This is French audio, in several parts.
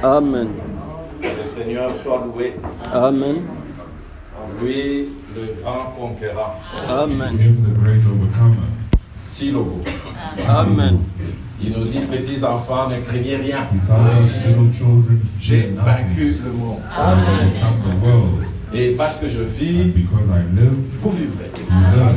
Amen. Que le Seigneur soit loué. Amen. Lui, le grand conquérant. Amen. Him, the great overcomer. Silogo. Amen. Il nous dit, petits enfants, ne craignez rien. He tells us, little children, J'ai fear vaincu nothing. le monde. I overcome the world. Et parce que je And vis, because I live, vous vivrez. you live.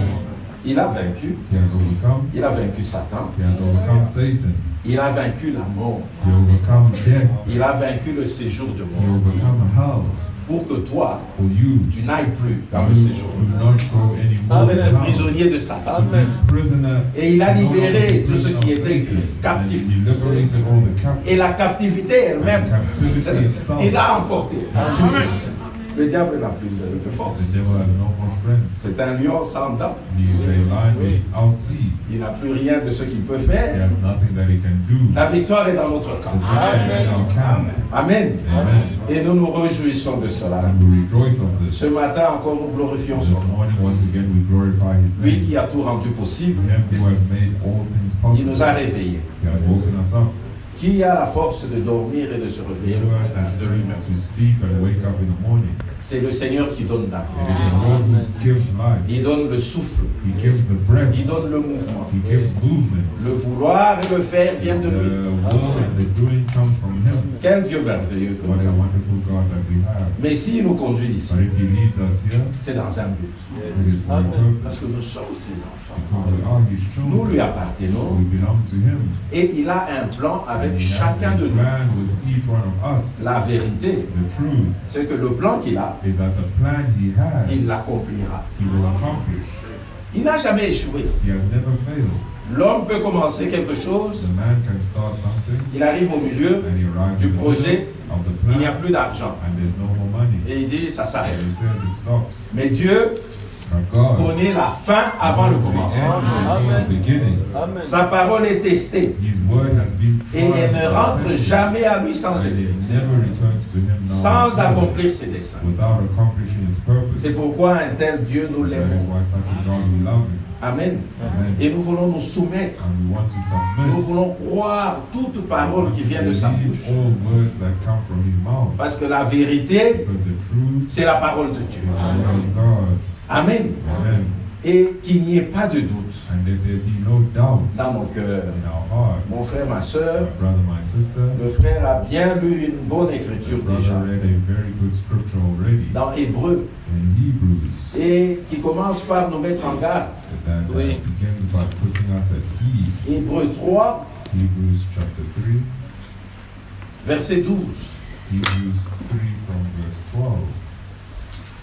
Il a vaincu. He has overcome. Il a vaincu Satan. He has overcome Satan. Il a vaincu la mort. He overcome death. Il a vaincu le séjour de He mort. overcome hell. Pour que toi, For you, tu n'ailles plus dans le you séjour. do not go anymore Tu es in hell. prisonnier de Satan. To be prisoner. Et il a no longer libéré tous prisoner ceux of qui étaient Satan. captifs. And he liberated all the captives. Et la captivité elle-même, Captivity itself. il a emporté. Captivity. Le diable n'a plus de force. The devil has no more strength. C'est un lion sans dents. He is a lion without teeth. Il n'a plus rien de ce qu'il peut He faire. has nothing that he can do. La victoire est dans notre The camp. victory is in our camp. Amen. Amen. Et nous nous réjouissons de cela. And we rejoice of this. Ce matin encore, nous glorifions This son nom. morning, once again, we glorify His Lui name. qui a tout rendu possible, Him who has made all things il possible. nous a réveillés. He has woken us up. Qui a la force de dormir et de se He réveiller who le has matin the de lui-même. strength to sleep and wake up in the morning. C'est le Seigneur qui donne la It vie. is the Lord who gives life. Il donne le souffle. He gives the breath. Il donne le mouvement. He gives movement. Le vouloir et le faire viennent de The lui. will and the doing comes from Him. Quel Dieu merveilleux que What nous a avons. wonderful God that we have. Mais s'il nous conduit ici, But if He leads us here, c'est dans un but. it is for a Parce purpose. que nous sommes ses enfants. Because we are His Nous lui children. appartenons. We belong to Him. Et il a un plan avec And He has chacun a de nous. plan with each one of us. La vérité, The truth c'est que le plan qu'il a, is that the plan He has, il l'accomplira. He will accomplish. Il n'a jamais échoué. He has never failed. L'homme peut commencer quelque chose, The man can start something, il arrive au milieu and he arrives du in the projet, middle of the il n'y a plan, plus d'argent. and there's no more money. Et il dit, ça And s'arrête. he says it stops. Mais Dieu But God, connaît la fin avant le knows the commencement. end before the beginning. Amen. Sa parole est testée His word has been et elle ne tried rentre and tested, jamais à lui sans and effet, it never returns to him sans now accomplir ses desseins. without accomplishing its purpose. C'est pourquoi un tel Dieu nous That is l'aime. why such a God we love him. Amen. Amen. Et nous voulons nous soumettre. And we want to Nous submit. voulons croire toute We parole want qui to vient de sa believe bouche. all words that come from his mouth. Parce que la vérité, Because the truth c'est la parole de is Dieu. the word of God. Amen. Amen. Et qu'il n'y ait pas de doute And that there be no doubt dans nos cœurs. in our hearts. Mon frère, ma soeur, My brother, my sister, le frère a bien lu une bonne écriture the déjà brother read a very good scripture already dans Hébreu in Hebrews. et qui commence par nous mettre en garde. That Oui. begins by putting us at ease. Hébreu 3, Hebrews chapter 3, verset 12. Hebrews 3 from verse 12.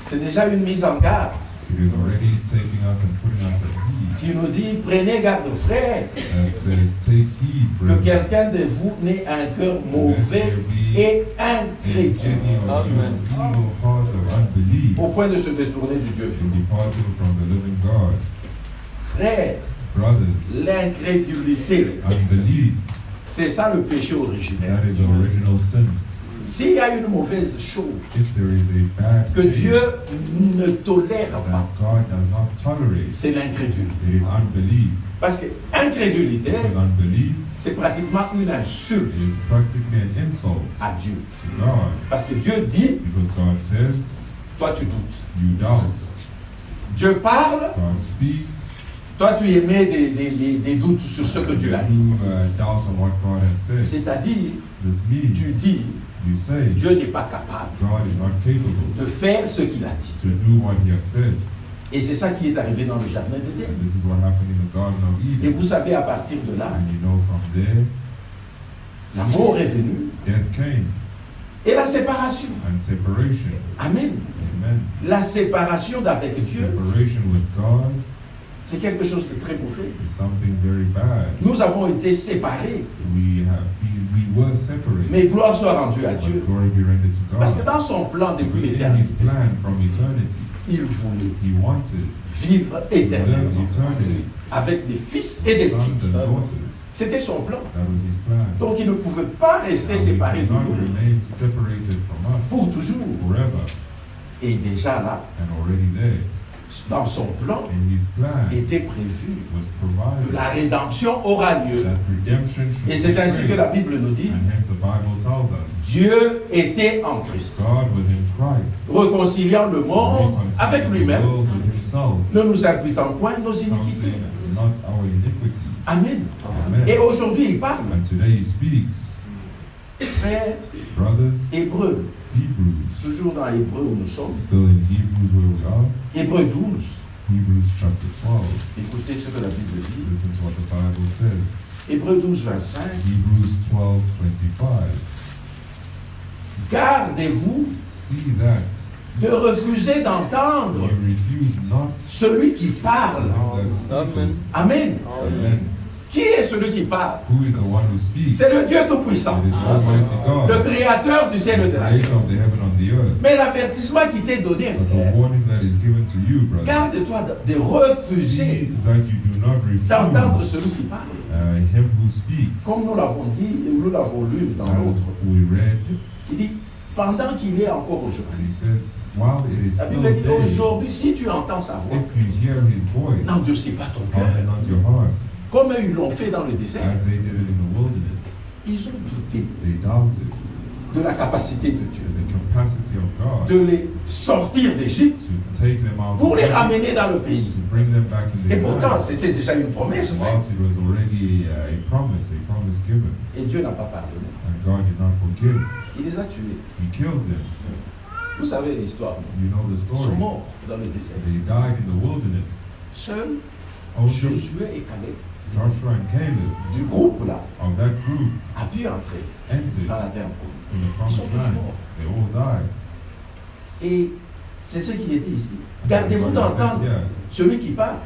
C'est déjà une mise en garde It is already taking us and putting us at ease. qui nous dit, prenez garde frère, That says, take heed, que brethren, quelqu'un de vous n'ait un cœur mauvais et in incrédule, any of you Amen. evil hearts of unbelief, au point de se détourner du Dieu and vivant. departing from the living God. Frère, Brothers, l'incrédulité, unbelief, c'est ça le péché originel. that is the original sin. S'il y a une mauvaise chose If there is a bad que thing Dieu ne tolère pas, that God does not tolerate, c'est l'incrédulité. it is unbelief. Parce que incrédulité, Because unbelief c'est pratiquement une insulte is practically an insult à Dieu. to God. Parce que Dieu dit, Because God says, toi tu doutes. you doubt. Dieu parle, God speaks, toi tu émets des doutes sur ce que Dieu a dit. you doubt on what God has said. C'est-à-dire, This means tu dis, you say Dieu n'est pas capable God is not capable de faire ce qu'il a dit. to do what he has said. Et c'est ça qui est arrivé dans le jardin d'Éden. And this is what happened in the Garden of Et Eden. vous savez, à partir de là, And you know from there, la mort est venue death came et la séparation. and separation. Amen. Amen. La séparation d'avec Dieu, Separation with God c'est quelque chose de très mauvais. is something very bad. Nous avons été séparés, We were separated. mais gloire soit rendue à But Dieu. glory be rendered to Parce que God. dans son plan depuis Because in his l'éternité, plan from eternity, il voulait he wanted vivre to live éternellement eternity, avec des fils et des sons filles. and daughters. C'était son plan. That was his plan. Donc il ne pouvait pas rester And we séparé de cannot nous remain separated from us pour toujours. forever. Et déjà là, And already there, dans son plan, in his plan était prévu was que la provided rédemption aura lieu. that redemption should Et c'est take ainsi que la place. Bible nous dit, And hence the Bible tells us Dieu était en Christ, God was in Christ, réconciliant le monde avec reconciling the lui-même, world with himself, ne nous imputant point nos iniquités. counting not our iniquities. Amen. Amen. Et aujourd'hui, il parle, And today he speaks, frères brothers, hébreux, Hebrews, toujours dans Hébreux où nous sommes, still in Hebrews where we are, Hébreux 12, Hebrews chapter 12. écoutez ce que la Bible dit, Listen to what the Bible says. Hébreux 12, 25, Hebrews 12:25. gardez-vous See that de refuser d'entendre you refuse not celui qui parle. that speaketh. Amen. Amen. Amen. Qui est celui qui parle? Who is the one who speaks? C'est le Dieu It Tout-Puissant, is Almighty le God, Créateur du ciel et de the la terre. creator of the heaven and the earth. Mais l'avertissement qui t'est donné, But frère, the warning that is given to you, brother, garde-toi de see refuser that you do not d'entendre refuse celui qui parle. him who speaks. Comme nous l'avons dit et nous l'avons lu dans As l'autre. we read, Il dit, pendant qu'il est encore aujourd'hui. and he says, while it is La still Bible dit, day, aujourd'hui, si tu entends sa voix, if you hear his voice, n'endurcis pas ton cœur. harden not your heart, Comme ils l'ont fait dans le désert. as they did it in the wilderness. Ils ont douté They doubted de la capacité de Dieu the capacity of God de les sortir d'Égypte to take them out pour of les Egypt, ramener dans le pays. to bring them back in Et their pourtant, land. c'était déjà une promesse faite. Whilst it was already a promise given, Et Dieu n'a pas pardonné. and God did not forgive. Il les a tués. He killed them. Vous savez l'histoire. You know the Ils sont story. morts dans le désert. They died in the wilderness. Seuls Only Josué et Caleb, Joshua and Caleb du groupe là, of that group a pu entrer entered dans la terre promise. in the Ils sont promised tous land. morts. They all died. Et c'est ce qu'il est dit ici. Gardez-vous d'entendre Yeah. celui qui parle.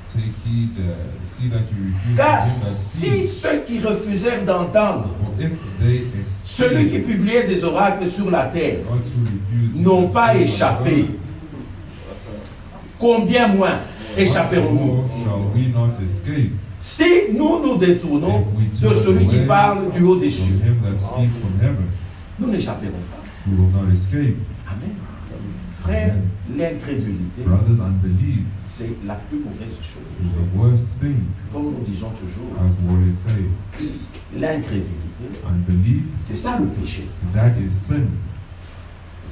Take heed, see that you refuse Car him that si speaks. ceux qui refusèrent d'entendre For if they celui qui publiait des oracles sur la terre those who refused n'ont to pas speak échappé, combien moins échapperons-nous? what shall we not escape Si nous nous détournons if we de turn celui qui away parle du haut des from cieux? him that speaks from heaven? Nous n'échapperons pas. We will not escape. Amen. Frère, l'incrédulité, Brothers, unbelief c'est la plus mauvaise is chose. the worst thing, Comme nous disons toujours, as warriors say. l'incrédulité, Unbelief, c'est ça le péché. that is sin.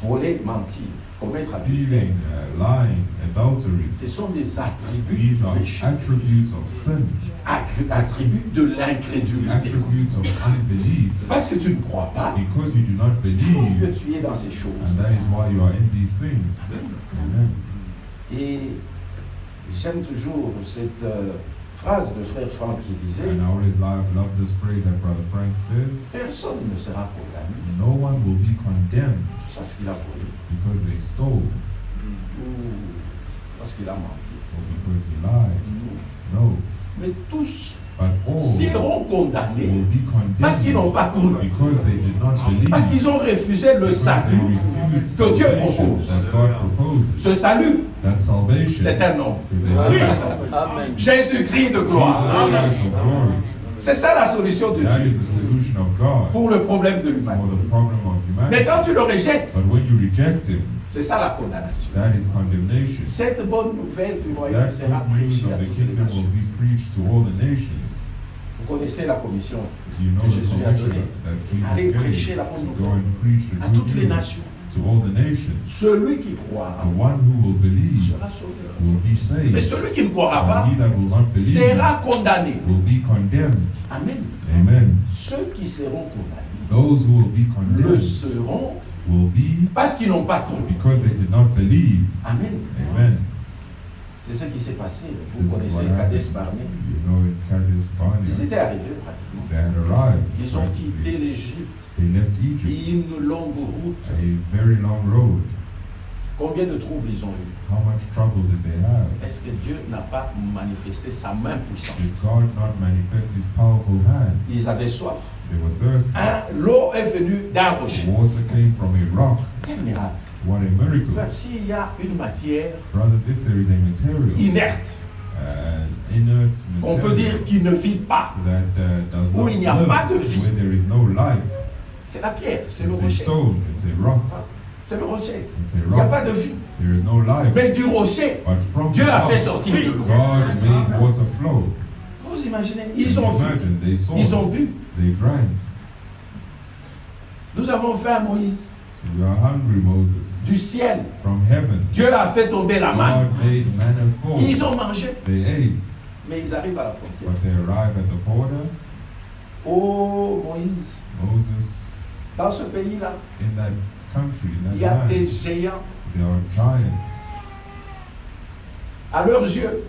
Voler, mentir, commettre adultère. Stealing, lying, adultery. Ce sont des attributs These du are péché. attributes of sin, Attributs de l'incrédulité. attributes of unbelief. Parce que tu ne crois pas, Because you do not c'est pour que believe, tu es dans ces choses. and that is why you are in these things. Amen. Et j'aime toujours cette phrase de frère Franck qui disait And I always love this phrase that Brother Frank says, personne ne sera condamné no one will be condemned parce qu'il a volé because they stole ou parce qu'il a menti. or because he lied. Non. No. Mais tous But all seront condamnés will be parce qu'ils n'ont condemned pas cru, because they did not believe. parce qu'ils ont refusé le Because they salut refused que Dieu salvation propose. that God proposes. Ce salut, That salvation c'est un homme. is a Oui. Amen. Jésus-Christ de gloire. Jesus Christ of glory. C'est ça la solution de That Dieu is the solution of God pour le problème de for l'humanité. the problem of Mais humanity. quand tu le rejettes, But when you reject Him, c'est ça la condamnation. that is condemnation. Cette bonne nouvelle du royaume That sera good news prêchée à of the toutes les kingdom will nations. be preached to all the nations. Vous connaissez la commission You know que the Jésus a commission donnée. that Allez Jesus prêcher gave. la bonne Go nouvelle and preach the à good toutes les news nations. to all the nations. Celui qui croira The one who will believe sera sauvé. will be saved. Mais celui qui ne croira pas And he that will not believe sera condamné. will be condemned. Amen. Amen. Ceux qui seront condamnés Those who will be le condemned seront will be parce qu'ils n'ont pas cru. because they did not believe. Amen. Amen. C'est ce qui s'est passé. Vous This is connaissez what happened. Kadesh Barnea. You know, in Kadesh Ils Barnea, étaient arrivés pratiquement. they had arrived. Ils ont quitté practically. l'Égypte. They left Egypt, Une longue route. a very long road. Combien de troubles ils ont eu? How much trouble did they have? Est-ce que Dieu n'a pas manifesté sa main puissante? Did God not manifest His powerful hand? Ils avaient soif. They were thirsty. L'eau est venue d'un rocher. Water came from a rock. Quel miracle! What a miracle. Frère, s'il y a une matière Brothers, if there is a material, inerte, inert on peut material dire qu'il ne vit pas, that does où not il n'y a pas de live, vie. where there is no life, c'est la pierre, c'est le it's a rocher. stone, it's a rock. C'est le rocher. It's a Il n'y a rock. pas de vie. There is no life. Mais du rocher, But from Dieu the a fait rock, sortir de l'eau. God made water flow. Vous imaginez, Can ils you ont vu. imagine? They saw Ils ont it. vu. They drank. Nous avons fait à Moïse So you are hungry, Moses. du ciel. From heaven, Dieu a fait tomber la manne. God made manna fall. Ils ont mangé. They ate, Mais ils arrivent à la frontière. but they arrived at the border. Oh Moïse, Moses, dans ce pays-là, in that country, in il that y a des land, géants. there are giants. À leurs yeux,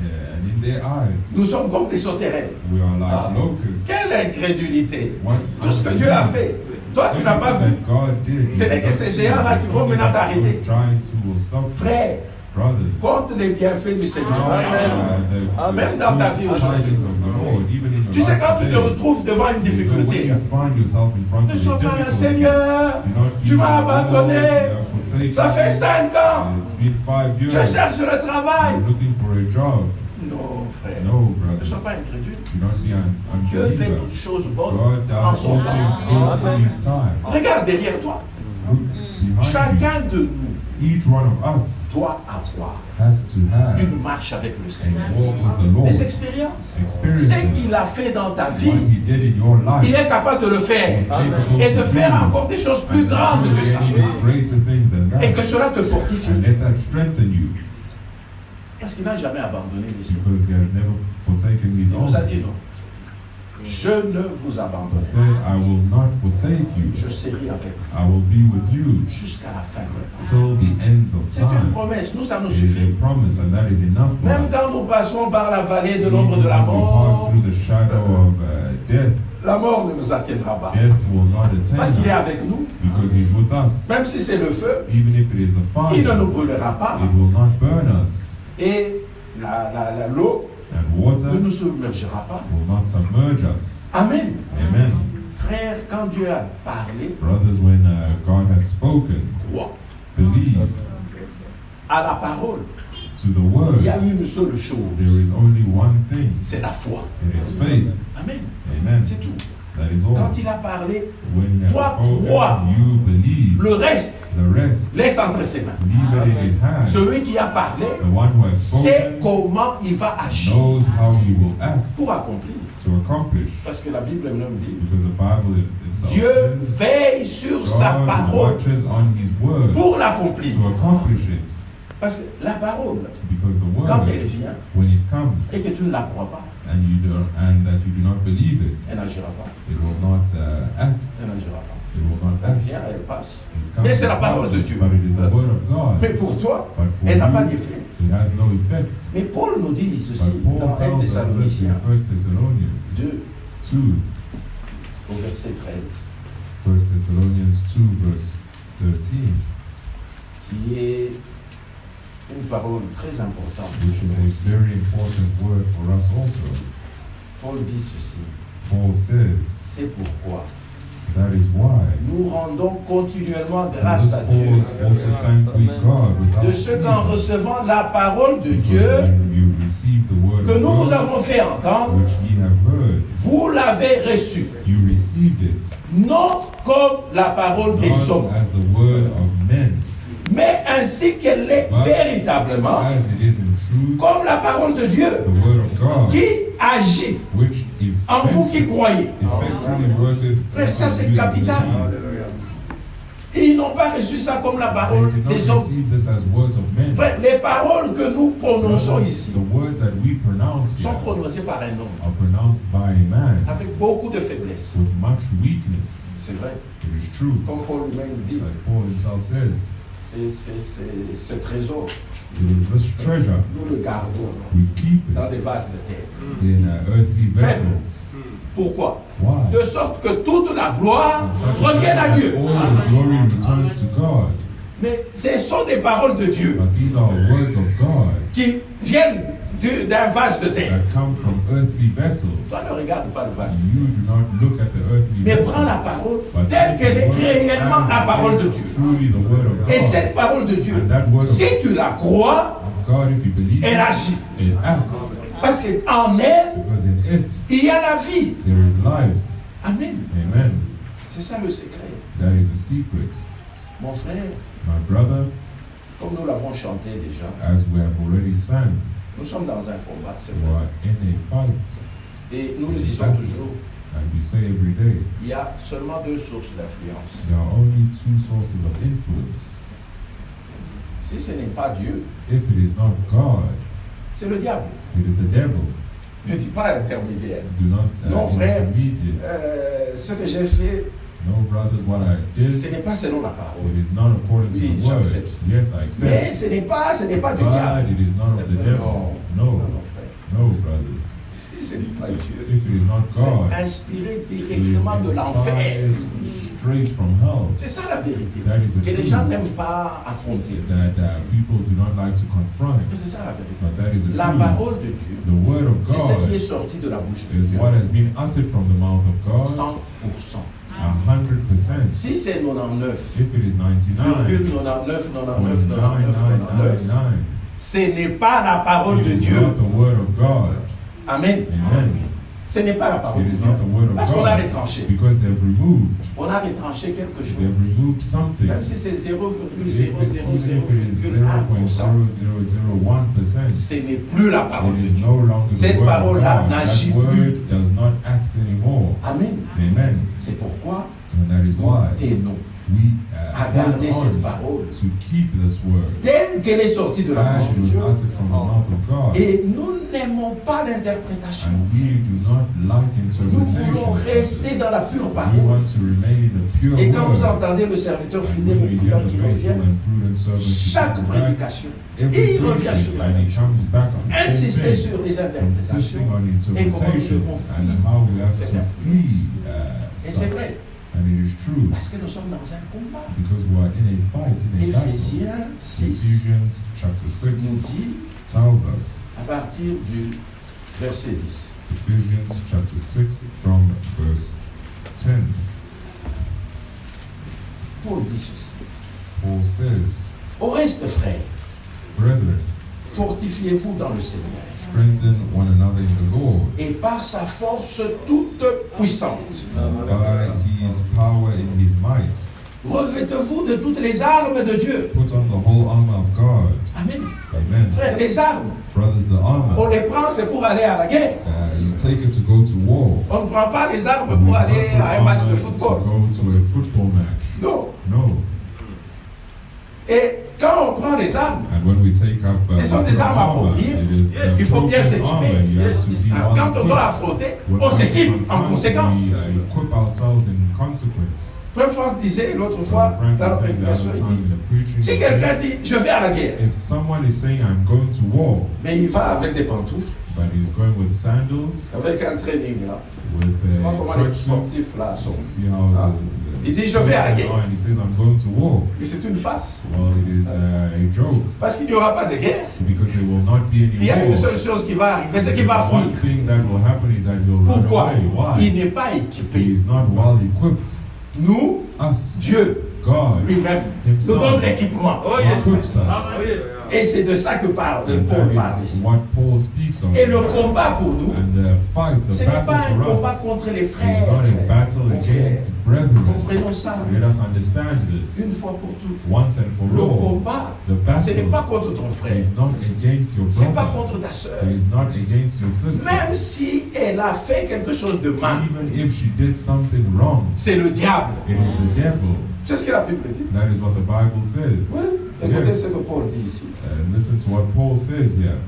Yeah, and in their eyes, nous sommes comme des sauterelles. we are like Ah, locusts. quelle incrédulité! What Tout ce que Dieu a fait, toi tu n'as pas vu. that God did. Ce n'est que ces géants-là qui vont maintenant t'arrêter. Giants who will stop you. Frère, Brothers. compte les bienfaits du Seigneur. Amen. Même dans ta vie aujourd'hui. Tu sais, quand tu te retrouves devant une difficulté, ne sois pas là, Seigneur, tu m'as abandonné. Ça fait 5 ans. It's been 5 years. Je cherche le travail. I'm looking for a job. Non, frère. No, Ne brother. sois pas incrédule. Do not be an Dieu fait unbeliever. toutes choses bonnes God en does son all temps. things good in His time. Regarde derrière toi. Look behind Chacun de nous you. Each one of us doit avoir has to have une marche avec le a Seigneur. walk with the Lord. Des expériences. Experiences. Ce qu'il a fait dans ta What vie, He did in your life. il est capable de le faire. He's capable Et de to faire do. encore des choses plus And to grandes do que ça. even greater things than that. Et que cela te fortifie. And let that strengthen you. Parce qu'il n'a jamais abandonné les siens. Because He has never forsaken His Il own. nous a dit non. Je ne vous He abandonne said, pas. I will not forsake you. Je serai avec vous I will be with you jusqu'à la fin de temps. till the ends of C'est une time. promesse. Nous, ça nous It is suffit. a promise, and that is enough for Même us. quand nous passerons par la vallée de l'ombre Even de la when we pass mort, through the shadow of death, la mort ne nous attiendra pas. death will not attain Parce qu'il est avec us nous. because He's with us. Même si c'est le feu, Even if it is the fire, il ne nous brûlera pas. it will not burn us, Et l'eau and water ne nous submergera pas. will not submerge us. Amen. Amen. Frère, quand Dieu a parlé, Brothers, when God has spoken, crois believe à la parole. to the word. Il y a une seule There chose, is only one thing. c'est la foi. It is faith. Amen. Amen. C'est tout. That is all. Quand il a parlé, When He has toi, spoken, crois. you believe. Le reste, The rest, laisse entre ses mains. leave it in His hands. Celui qui a parlé The one who has sait spoken comment il va agir knows how He will act pour accomplir. to accomplish. Parce que la Bible même dit, Because the Bible itself Dieu says veille sur sa God parole watches on His word pour l'accomplir. to accomplish it. Parce que la parole, Because the word, quand elle vient when it comes et que tu ne la crois pas, and that you do not believe it, elle n'agira pas. it will not act. Elle n'agira pas. It will not Elle act. vient, elle passe. It comes Mais c'est la to parole pass, de Dieu. But it is the word of God. Mais pour toi, But for elle n'a pas you, d'effet. it has no effect. Mais Paul nous dit ceci But Paul dans 1 tells us this in Thessaloniciens 1 Thessalonians 2 2, au verset 13, 1 Thessalonians 2 verse 13, qui est une parole très importante. which is a very important word for us also. Paul dit ceci, Paul says, c'est pourquoi that is why nous rendons continuellement grâce à Dieu also thank we God without de ce qu'en ceasing, recevant la parole de because Dieu when you receive the word que of nous vous God, avons fait entendre, which ye have heard, vous l'avez reçu, you received it, non comme la parole des not hommes, as the word of men, mais ainsi qu'elle est but véritablement, as it is in truth, comme la parole de Dieu the word of God, qui agit which en vous qui croyez. effectually worketh. Frère, ça c'est capital. Ils n'ont pas reçu ça comme la They parole did not des hommes. receive this as words of men. Frère, les paroles que nous prononçons ici The words that we pronounce sont here prononcées par un homme are pronounced by a man avec beaucoup de faiblesse. with much weakness. C'est vrai. It is true. Comme Paul lui-même dit, As Paul himself says, c'est ce trésor. it is this treasure Nous le gardons we keep dans des it vases de terre. in earthly vessels. Pourquoi? Why? De sorte que toute la gloire In such a revienne à way Dieu. that all the glory returns to God. Mais ce sont des paroles de Dieu But these are words of God qui viennent d'un vase de terre. that come from earthly vessels. Toi, ne regarde pas le vase. You do not look at the earthly Mais vessels. prends la parole But telle qu'elle est take the word réellement as la it parole de is, Dieu. truly the word of Et God. cette parole de Dieu, And that word of si tu la crois, God, if you believe elle it, agit. it acts. Parce qu'en elle, Because in it, il y a la vie. there is life. Amen. Amen. C'est ça le secret. That is the secret. Mon frère, My brother, comme nous l'avons chanté déjà, as we have already sang, nous sommes dans un combat, c'est we vrai. are in a fight. Et nous le disons toujours, And we say every day, il y a seulement deux sources d'influence. there are only two sources of influence. Si ce n'est pas Dieu, If it is not God, c'est le diable. it is the devil. Ne dis pas intermédiaire. Do not Non, frère, intermediate. ce que j'ai fait, No, brothers, what I did, ce n'est pas selon la parole. it is not according to Oui, the word. j'accepte. Yes, I Mais accept. ce n'est pas du But diable. it is not of the devil. Non, No, non, frère. no, brothers. Si ce n'est pas Dieu, If it is not God, c'est inspiré it is directement de l'enfer. inspired straight from hell. C'est ça la vérité. That is the Que les truth. gens n'aiment pas affronter. That people do not like to confront. C'est ça la vérité. But that is the La truth. parole de Dieu, The word of c'est ce qui God est sorti de la bouche de is Dieu. what has been uttered from the mouth of God 100%. 100%. Si c'est 99, If it is 99, virgule 99, 99, 99, 99, 99, ce n'est pas la parole it de is Dieu. not the word of God. Amen. Amen. Ce n'est pas la parole It de is Dieu. not the word of Parce qu'on a God. retranché. Because they've removed. On a retranché quelque They've chose. removed something. Même si c'est Even if it is 0,0001%, 0.0001%, ce n'est plus la parole it de is Dieu. no longer the Cette word of parole-là God. n'agit That word plus. does not act anymore. Amen. Amen. C'est pourquoi And that is why nous tenons we à hold garder cette on parole to keep this word telle qu'elle est sortie de la as bouche it de was Dieu. uttered from the mouth of God. Et nous n'aimons pas l'interprétation. And we do not like Nous voulons interpretation. rester dans la pure We parole. want to remain in the pure Et quand vous word. entendez le serviteur And fidèle when et we prudent hear the qui faithful revient, and prudent servant who chaque comes back, prédication, every il revient preaching, sur la and même he chose. comes back on the same Insister thing, sur les interprétations insisting on et comment nous interpretation devons and fuir how we have cette to influence. flee Et c'est such. vrai, And it is true parce que nous sommes dans un combat. because we are in a fight, in a battle. Éphésiens 6 Ephesians chapter 6 nous dit, tells us, à partir du verset 10, Ephesians chapter 6 from verse 10, Paul dit ceci. Paul says, Au reste, frères, Brethren, fortifiez-vous dans le Seigneur strengthen one another in the Lord, et par sa force toute puissante. by his power in his might. Revêtez-vous de toutes les armes de Dieu. Put on the whole armor of God. Amen. Amen. Frères, les armes, Brothers, the on armor, les prend, c'est pour aller à la guerre. you take it to go to war. On ne prend pas les armes You pour don't aller put à un match de armor football. to go to a football match. Non. No. Et quand on prend les armes, And when we take up Ce sont des armes appropriées. it is Il faut bien appropriate armor. s'équiper. You have to be well Quand on doit equipped. affronter, When on we s'équipe en confront, conséquence. we equip ourselves in consequence. Frère Franck disait l'autre So fois Frank dans la was saying the prédication, other il time dit, in the preaching, si he quelqu'un said, dit, je vais à la guerre, if someone is saying I'm going to war, mais il va avec des pantoufles, but he's going with sandals, avec un training là, with Moi, comment les tracksuit, sportifs là sont. see how Ah. Il dit, je vais à la guerre. And he says I'm going to war. Et c'est une farce. Well, it is a joke Parce qu'il n'y aura pas de guerre. because there will not be any Il y a war. une seule chose qui va arriver, c'est qu'il va fuir. One thing that will happen is that he'll run Pourquoi? away. Why? Il n'est pas He équipé. is not well equipped. Nous, Us, Dieu God, lui-même, Himself, nous donne l'équipement. equips us. Et c'est de ça que parle, And Paul that parle is ici. what Paul speaks of. Et le combat pour nous, And the fight, the ce n'est pas un battle for combat us, contre les is frères. not a frères, battle mon frère. against brethren. Comprenons ça Let us understand this une fois pour toutes. once and for Le all. combat, The ce n'est pas battle contre ton frère. is not against your C'est pas brother. contre ta soeur. It is not against your sister. Même si elle a fait quelque chose de mal, Even if she did something wrong, c'est le diable. it is the devil. C'est ce que la Bible dit. That is what the Bible says. Oui. Écoutez Yes. ce que Paul dit ici. And listen to what Paul says here.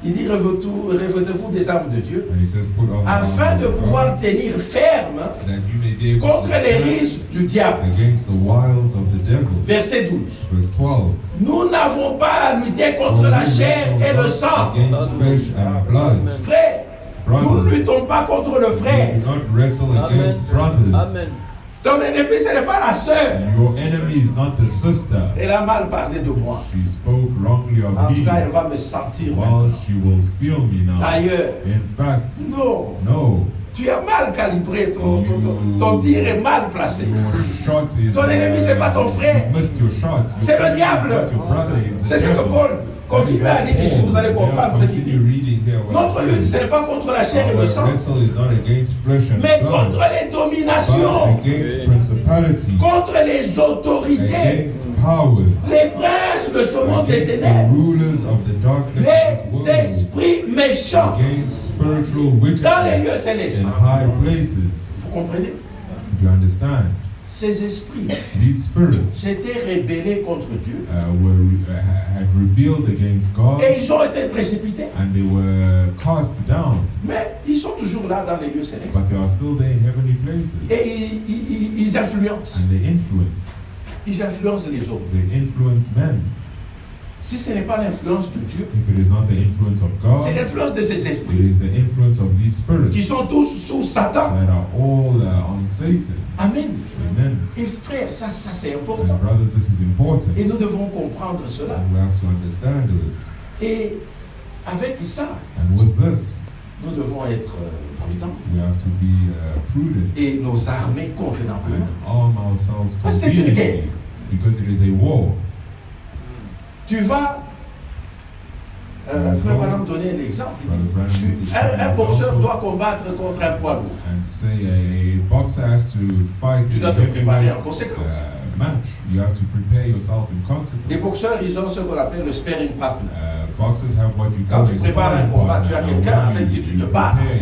Il dit revêtez-vous des armes de Dieu And he says, put on the afin de armor of pouvoir God, tenir ferme that you may be able contre to les stand risques du diable. against the wiles of the devil. Verset 12. Verse 12. Nous n'avons pas à lutter contre la chair et le sang. Against flesh and blood. Frère, nous ne luttons pas contre le You frère. do not wrestle against brothers. Amen. Ton ennemi, ce n'est pas la sœur. Your enemy is not the sister. Elle a mal parlé de moi. She spoke wrongly of En tout me. cas, elle va me sentir Well, maintenant. she will feel me now. D'ailleurs, In fact, non. no. Tu as mal calibré, ton tir est mal placé. Your shot is. Ton ennemi, c'est pas ton frère. You missed your shot. C'est le Your diable. enemy is not your brother, it's the C'est ce que devil. Paul continue à dire ici. Vous allez Let us comprendre ce qu'il continue dit. reading here Notre lutte, ce n'est pas contre la chair et le sang, wrestle is not against flesh and mais blood, contre les but dominations, against principalities, contre les autorités, against powers, les princes de ce monde des against the ténèbres, rulers of the darkness of les this world, esprits méchants against spiritual dans les lieux wickedness célestes. in high places. Vous comprenez? Do you understand? Ces esprits These spirits s'étaient rébellés contre Dieu had rebelled against God, et ils ont été précipités. and they were cast down, Mais ils sont toujours là dans les lieux célestes. but they are still there in heavenly places, Et ils influencent. and they influence. Ils influencent les autres. They influence men. Si ce n'est pas l'influence de Dieu, If it is not the influence of God, c'est l'influence de ces it esprits is the influence of these spirits qui sont tous sous Satan. that are all on Satan. Amen. Amen. Et frère, ça c'est And important. brothers, this is important. Et nous devons comprendre cela. And we have to understand this. Et avec ça, And with this, nous devons être prudents we have to be prudent et nos armées convenablement. and arm ourselves Parce que c'est une guerre. conveniently, because it is a war. Tu vas, frère Branham donnait l'exemple. Un boxeur doit combattre contre un poids lourd. And say a boxer has to fight Tu in dois a te préparer en heavyweight conséquence. match. You have to prepare yourself in Les consequence. boxeurs, ils ont ce qu'on appelle le sparring partner. Boxers have what you Quand call tu a prépares un sparring combat, tu as partner. quelqu'un When avec qui tu you te bats. prepare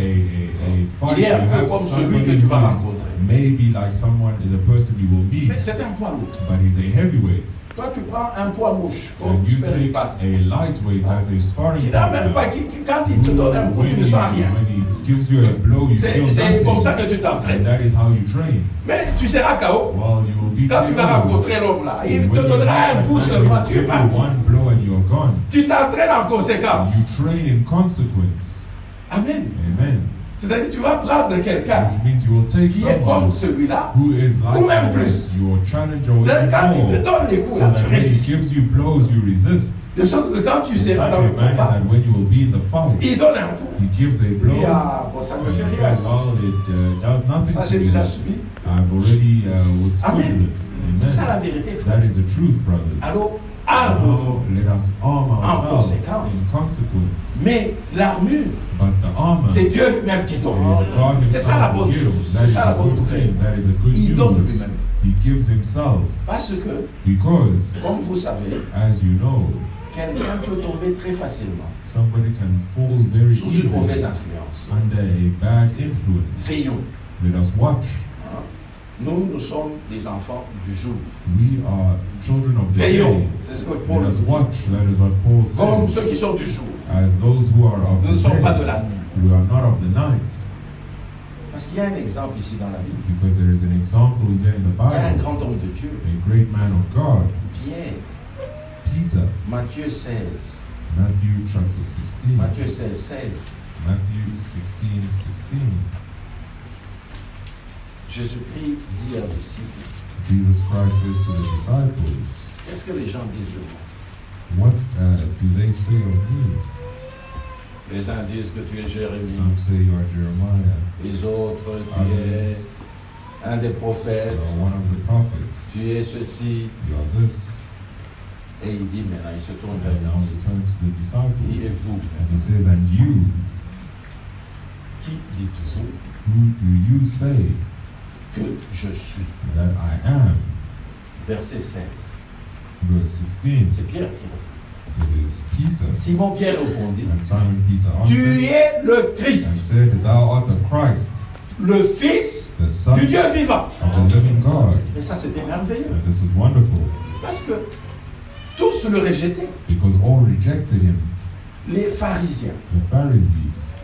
a fight, Il est un you peu have comme celui somebody que tu vas who is rencontrer. maybe like someone is a person you will meet, Mais c'est un poids lourd. but he's a heavyweight. Toi, tu prends un poids mouche comme And you sparring take partner. a lightweight as a sparring Qui n'a même pas, partner. quand il te donne un coup, tu ne sens rien. When he gives you a blow, you feel C'est comme ça nothing. que tu And t'entraînes. that is how you train. Mais tu seras KO. Well, you will be Quand tu vas KO. rencontrer l'homme là, il When te you donnera un have coup that, seulement, he tu es will give parti. you one blow and you're gone. Tu t'entraînes en conséquence. You train in consequence. Amen. Amen. C'est-à-dire tu vas prendre quelqu'un Which means you will take qui est someone comme celui-là, who is like ou même plus. your challenger or Donc, even quand il te more. donne les coups So là, tu that when he résistes. gives you blows, you resist. De sorte que quand tu In such seras a dans le manner combat, that when you will be in the fight, il donne un coup. he gives a Il blow. dit, ah, bon, ça me fait And rien. says, Ça, well, it does nothing ça to j'ai me. déjà subi. I've already withstood Amen. this. C'est ça la Amen. vérité, frère. That is the truth, brothers. Alors, Now, arme-nous. let us arm ourselves conséquence. in consequence. Mais l'armure, But the armor, c'est Dieu lui-même qui it donne. is God C'est ça la himself who bonne gives. chose. That C'est is ça la a bonne good thing. nouvelle. That is a good Il donne news. lui-même. He gives himself. Parce que, Because, comme vous savez, as you know, quelqu'un peut tomber très facilement somebody can fall very sous une mauvaise easily influence. under a bad influence. Veillons. Let us watch. Hein. Nous sommes des enfants du jour. We are children of the Veillons. day. C'est ce que Paul Let us dit. watch. That is what Paul Comme says. ceux qui sont du jour. As those who are of Nous ne the sommes pas de day, la nuit. we are not of the night. Parce qu'il y a un exemple ici dans la Bible. Because there is an example here in the Il y a un Bible. grand homme de Dieu, A great man of God, Pierre, Peter, Matthieu 16. Matthew chapter 16. Matthieu 16, 16. Matthew 16:16. Jésus-Christ dit à un disciple, Jesus Christ says to the disciples, qu'est-ce que les gens disent de moi? what do they say of me? Les uns disent que tu es Jérémie, Some say you are Jeremiah, les autres tu es others un des you prophètes, are one of the prophets, tu es ceci. you are this. Et il dit maintenant, il se tourne vers And now les he disciples. turns to the Qui disciples êtes-vous? and he says, and you, Qui dites-vous who do you say que je suis? that I am? Verset 16. Verse 16. C'est Pierre qui répond. It is Peter. Simon Pierre répondit, And Simon Peter tu answered es le and Christ, said, thou art the Christ, le Fils the Son du of Dieu vivant. the living God. Et ça, c'était merveilleux. And this is wonderful, Parce que tous le rejetaient. because all rejected him. Les pharisiens, The Pharisees,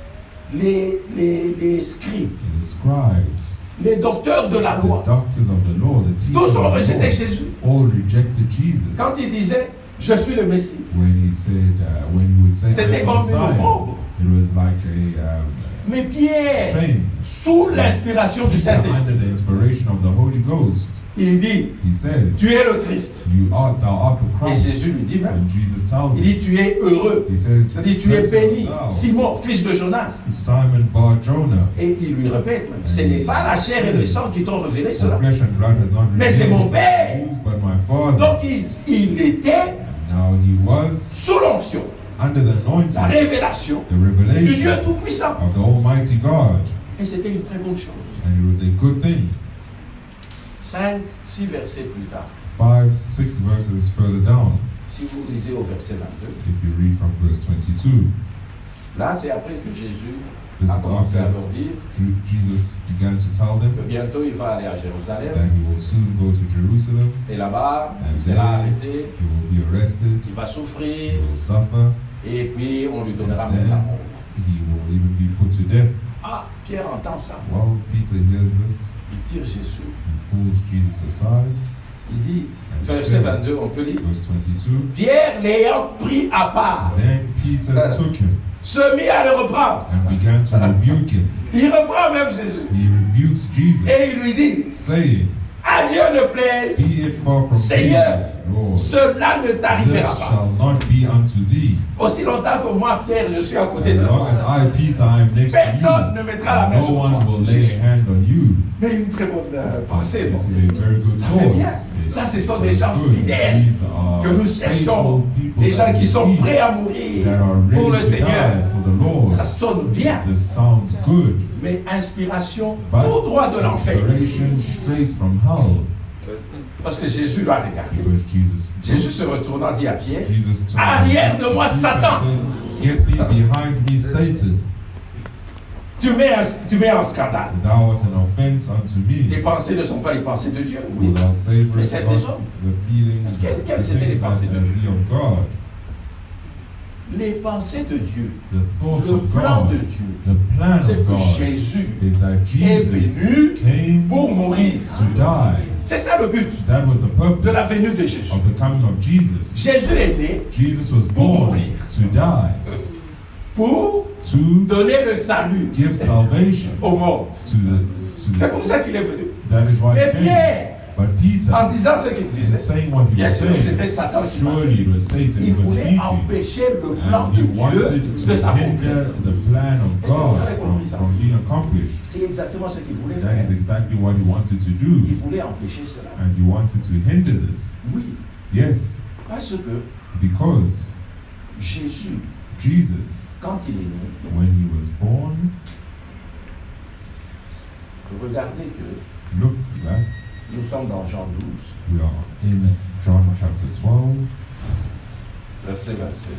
les scribes, the scribes, les docteurs de la the loi. doctors of the law, the teachers Tous of ont the rejeté law, Jésus. all rejected Jesus. Quand il disait, je suis le Messie, When he said, when he would say, c'était I am comme une Messiah, opprobre. it was like a Mais Pierre, shame. sous l'inspiration du Peter, Saint-Esprit, under the inspiration of the Holy Ghost, il dit, he says, tu es le Christ. thou art the Et Christ. Jésus lui dit même, And Jesus tells il him, dit, tu es heureux. he says, C'est-à-dire, tu es "Blessed béni, art thou, Simon, fils de Jonas. Simon Bar Jonah. Et il lui répète même, ce n'est pas la chair et le sang qui t'ont révélé For cela. flesh and blood has not Mais c'est revealed mon this Père. to you, but my Father. Donc il était Now he was sous l'onction. under the anointing, la révélation the du Dieu revelation Tout-Puissant. of the Almighty God. Et c'était une très bonne chose. And it was a good thing. 5, 6 versets plus tard, 5, 6 verses further down, si vous lisez au verset 22, if you read from verse 22, là c'est après que Jésus this a is commencé à after leur dire Jesus began to tell them que bientôt il va aller à that Jérusalem he will soon go to Jerusalem, et là-bas il and sera there arrêté, he will be arrested, il va he souffrir will suffer, et puis on lui and donnera même la then mort. he will even be put to death. Ah, Pierre entend ça, Well, Peter hears this, il tire Jésus, he pulls Jesus aside, il dit, verset 22, on peut lire, verse 22, Pierre l'ayant pris à part, then Peter took him se mit à le reprendre. and began to rebuke him. Il reprend même Jésus He rebukes Jesus, et il lui dit, saying, à Dieu ne plaise, be it far from Seigneur, thee, Lord, cela ne this t'arrivera pas. shall not be unto thee. Aussi longtemps que moi, Pierre, je suis à côté As de long toi, as I, Peter, I am next personne to ne you, mettra la main no sur one toi. will lay a hand on you. Mais une très bonne pensée. This Bon. is a very good Ça fait bien. cause. Ça, ce It's sont des gens good. fidèles These are que nous cherchons, faithful people des gens that qui we sont seek, prêts à mourir that are pour le ready to die Seigneur. for the Lord. Ça sonne bien, This sounds good, mais inspiration but tout droit de l'enfer. inspiration straight from hell. Parce que Jésus l'a regardé. Because Jesus Jésus se retournant dit à Pierre, Jesus turned arrière de moi, Jesus Satan. said, get thee behind me, Satan. tu mets en scandale. Thou art an offense unto me. Tes pensées ne sont pas les pensées de Dieu. Oui. Will thou savor Mais celles des not hommes. the feelings, Parce the quelles étaient les things pensées de that Dieu? be of God, Les pensées de Dieu, the thoughts le of plan God, de Dieu, the plan c'est of que God Jésus is that est Jesus venu came pour mourir. to die. C'est ça le but That was the de la purpose venue de Jésus. of the coming of Jesus. Jésus est né Jesus was Pour born mourir. to die, pour to donner le salut give salvation au monde. C'est pour ça qu'il est venu. That is why Mais he came. Pierre, But Peter, en disant ce qu'il in disait, saying what he bien was sûr, saying, c'était Satan qui parlait. surely it was Satan Il who was voulait speaking. empêcher le plan And de he wanted Dieu de to s'accomplir. hinder the plan of Est-ce que vous God avez compris ça? from being accomplished. C'est exactement ce qu'il voulait That faire. is exactly what he wanted to do. Il voulait empêcher cela. And he wanted to hinder this. Oui, Yes, parce que because Jésus, Jesus, quand il est né, when he was born, regardez que look that nous sommes dans Jean 12, we are in John chapter 12. verset 27.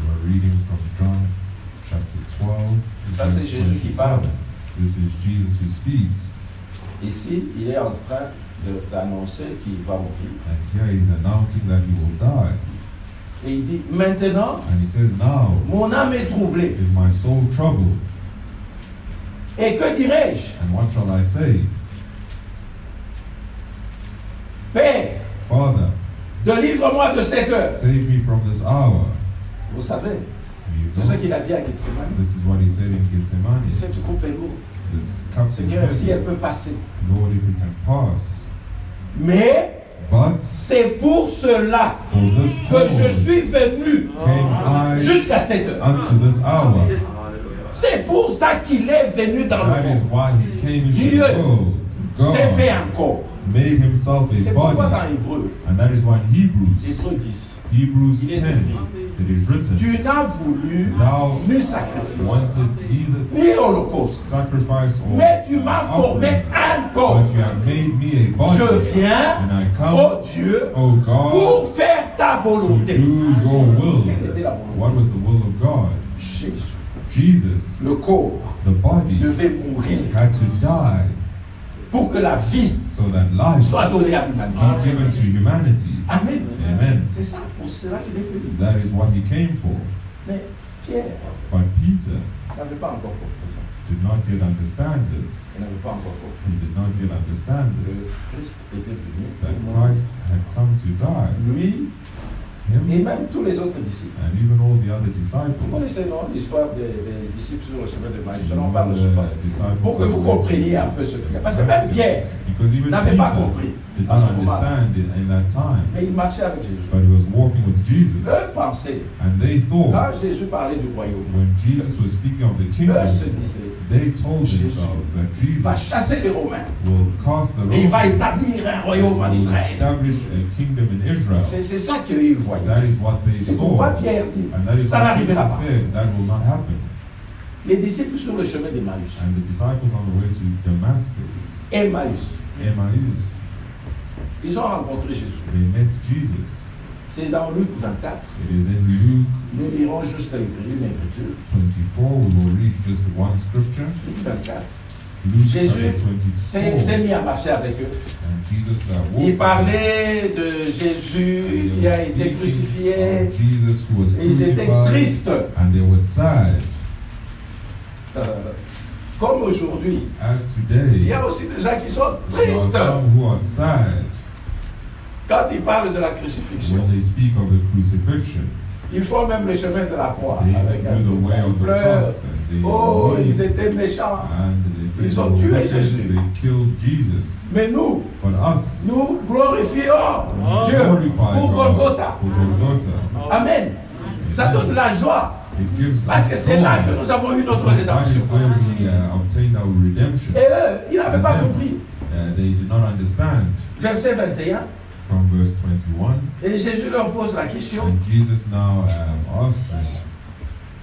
We are reading from John chapter 12. Ça, c'est verse Jésus qui parle. 27. This is Jesus who speaks. Ici, il est en train d'annoncer qu'il va mourir. And here he's announcing that he will die. Et il dit, maintenant, And he says, now mon âme est troublée. is my soul troubled. Et que dirais-je? And what shall I say? Père, Father, délivre-moi de cette heure. save me from this hour. Vous savez, You c'est know, ce qu'il a dit à Gethsemane. this is what he said in Gethsemane. Cette coupe est lourde. This cup is Seigneur, si elle heavy. peut passer. Lord, if it can pass. Mais But c'est pour cela for this que je cause suis venu came I jusqu'à cette heure. unto this hour. C'est pour ça qu'il est venu dans le That is monde. why he came into Dieu the world. s'est fait God un corps. made himself C'est a pourquoi dans body. Hébreu, And that is why in Hebrews Hébreu 10, Hebrews Il est 10, écrit, it is written, tu n'as voulu thou ni sacrifice, wanted neither ni holocauste, sacrifice or mais tu m'as formé offering, un corps. but you have made me a body. Je viens, And I come, oh Dieu, O God, pour faire ta to volonté. do your will. Quelle était la volonté? What was the will of God? Jésus, Jesus, le corps, the body, devait mourir had to die pour que la vie so that life soit donnée à be l'humanité. given to humanity. Amen. Amen. C'est ça, pour cela qu'il est venu. That is what he came for. Mais Pierre But Peter n'avait pas encore compris ça. did not yet understand this. Il n'avait pas encore compris He did not yet understand que this. Christ était venu That pour mourir. Christ had come to die. Lui et Him même tous les autres disciples. and even all the other Vous disciples. connaissez non l'histoire des disciples sur le chemin de Maïs. Je You n'en know parle the souvent. disciples Pour que vous of compreniez un peu ce qu'il y a. Parce que même Pierre because even n'avait pas Peter compris did à not ce moment-là. understand it in that time. Mais il marchait avec Jésus. But he was walking with Jesus. Eux pensaient, And they quand thought, Jésus parlait du royaume, when Jesus was speaking of the kingdom, eux se disaient, They told themselves that Il va Jesus chasser les Romains will cast the et il va Romans, établir un royaume en will Israël. establish a kingdom in Israel. C'est ça qu'ils voyaient. That is what they C'est saw. pourquoi Pierre dit, And that is ça what n'arrivera Jesus pas. said, that will not happen. Les disciples sur le chemin d'Emmaüs. And the disciples on the way to Damascus, Emmaüs, Emmaus, ils ont rencontré Jésus. they met Jesus. C'est dans Luc 24. It is in Luke Nous lirons juste une écriture. 24, we will read just one scripture. Luc 24. Luke Jésus chapter 24. s'est mis à marcher avec eux. And Jesus walked Il parlait de Jésus qui a été crucifié. Jesus who was Et ils étaient crucified, tristes. and they were sad. Comme aujourd'hui. As Il today, y a aussi des gens qui sont there are tristes some who are sad quand ils parlent de la crucifixion. when they speak of the crucifixion. Ils font même le chemin de la croix They avec un do the way of the pleurs. cross, and they Oh, weep, ils étaient méchants. and they say Ils ont they tué were wicked, Jésus. they killed Jesus. Mais nous, But us, nous glorifions we Dieu glorify pour God Golgotha. for Golgotha. Amen. Ça donne la joie. It gives Parce que us c'est là que joy. nous avons eu notre That is rédemption. where we obtained our redemption. Et eux, ils n'avaient pas And compris. They did not understand. Verset 21. From verse 21, Et Jésus leur pose la question. and Jesus now asks them,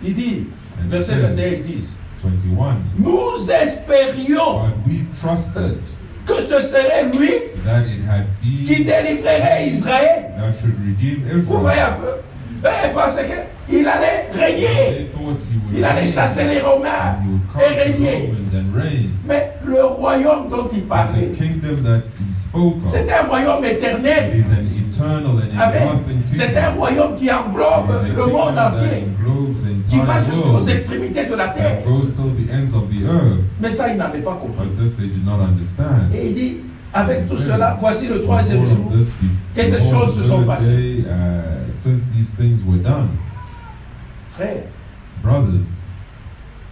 Il dit, and he verset says, 21, ils disent, 21, nous espérions but we trusted que ce serait lui that it had qui been délivrerait Israël. that should redeem Vous voyez Israel. un peu. Eux pensaient qu'il allait régner. They thought he would Il allait reign, chasser les Romains and he would et conquer the régner. Romans and reign. Mais le royaume dont il And parlait, the kingdom that he spoke of, c'était un royaume it éternel. is an eternal and Amen. everlasting C'est un kingdom. royaume qui englobe It is a le monde kingdom that entier, englobes the qui va entire jusqu'aux world, extrémités de la that terre. goes till the ends of the earth. Mais ça, ils n'avaient pas compris. But this they did not understand. Et il dit, avec tout cela, voici le troisième jour que ces Behold, choses se sont the passées. day, since these things were done. Frère, Brothers,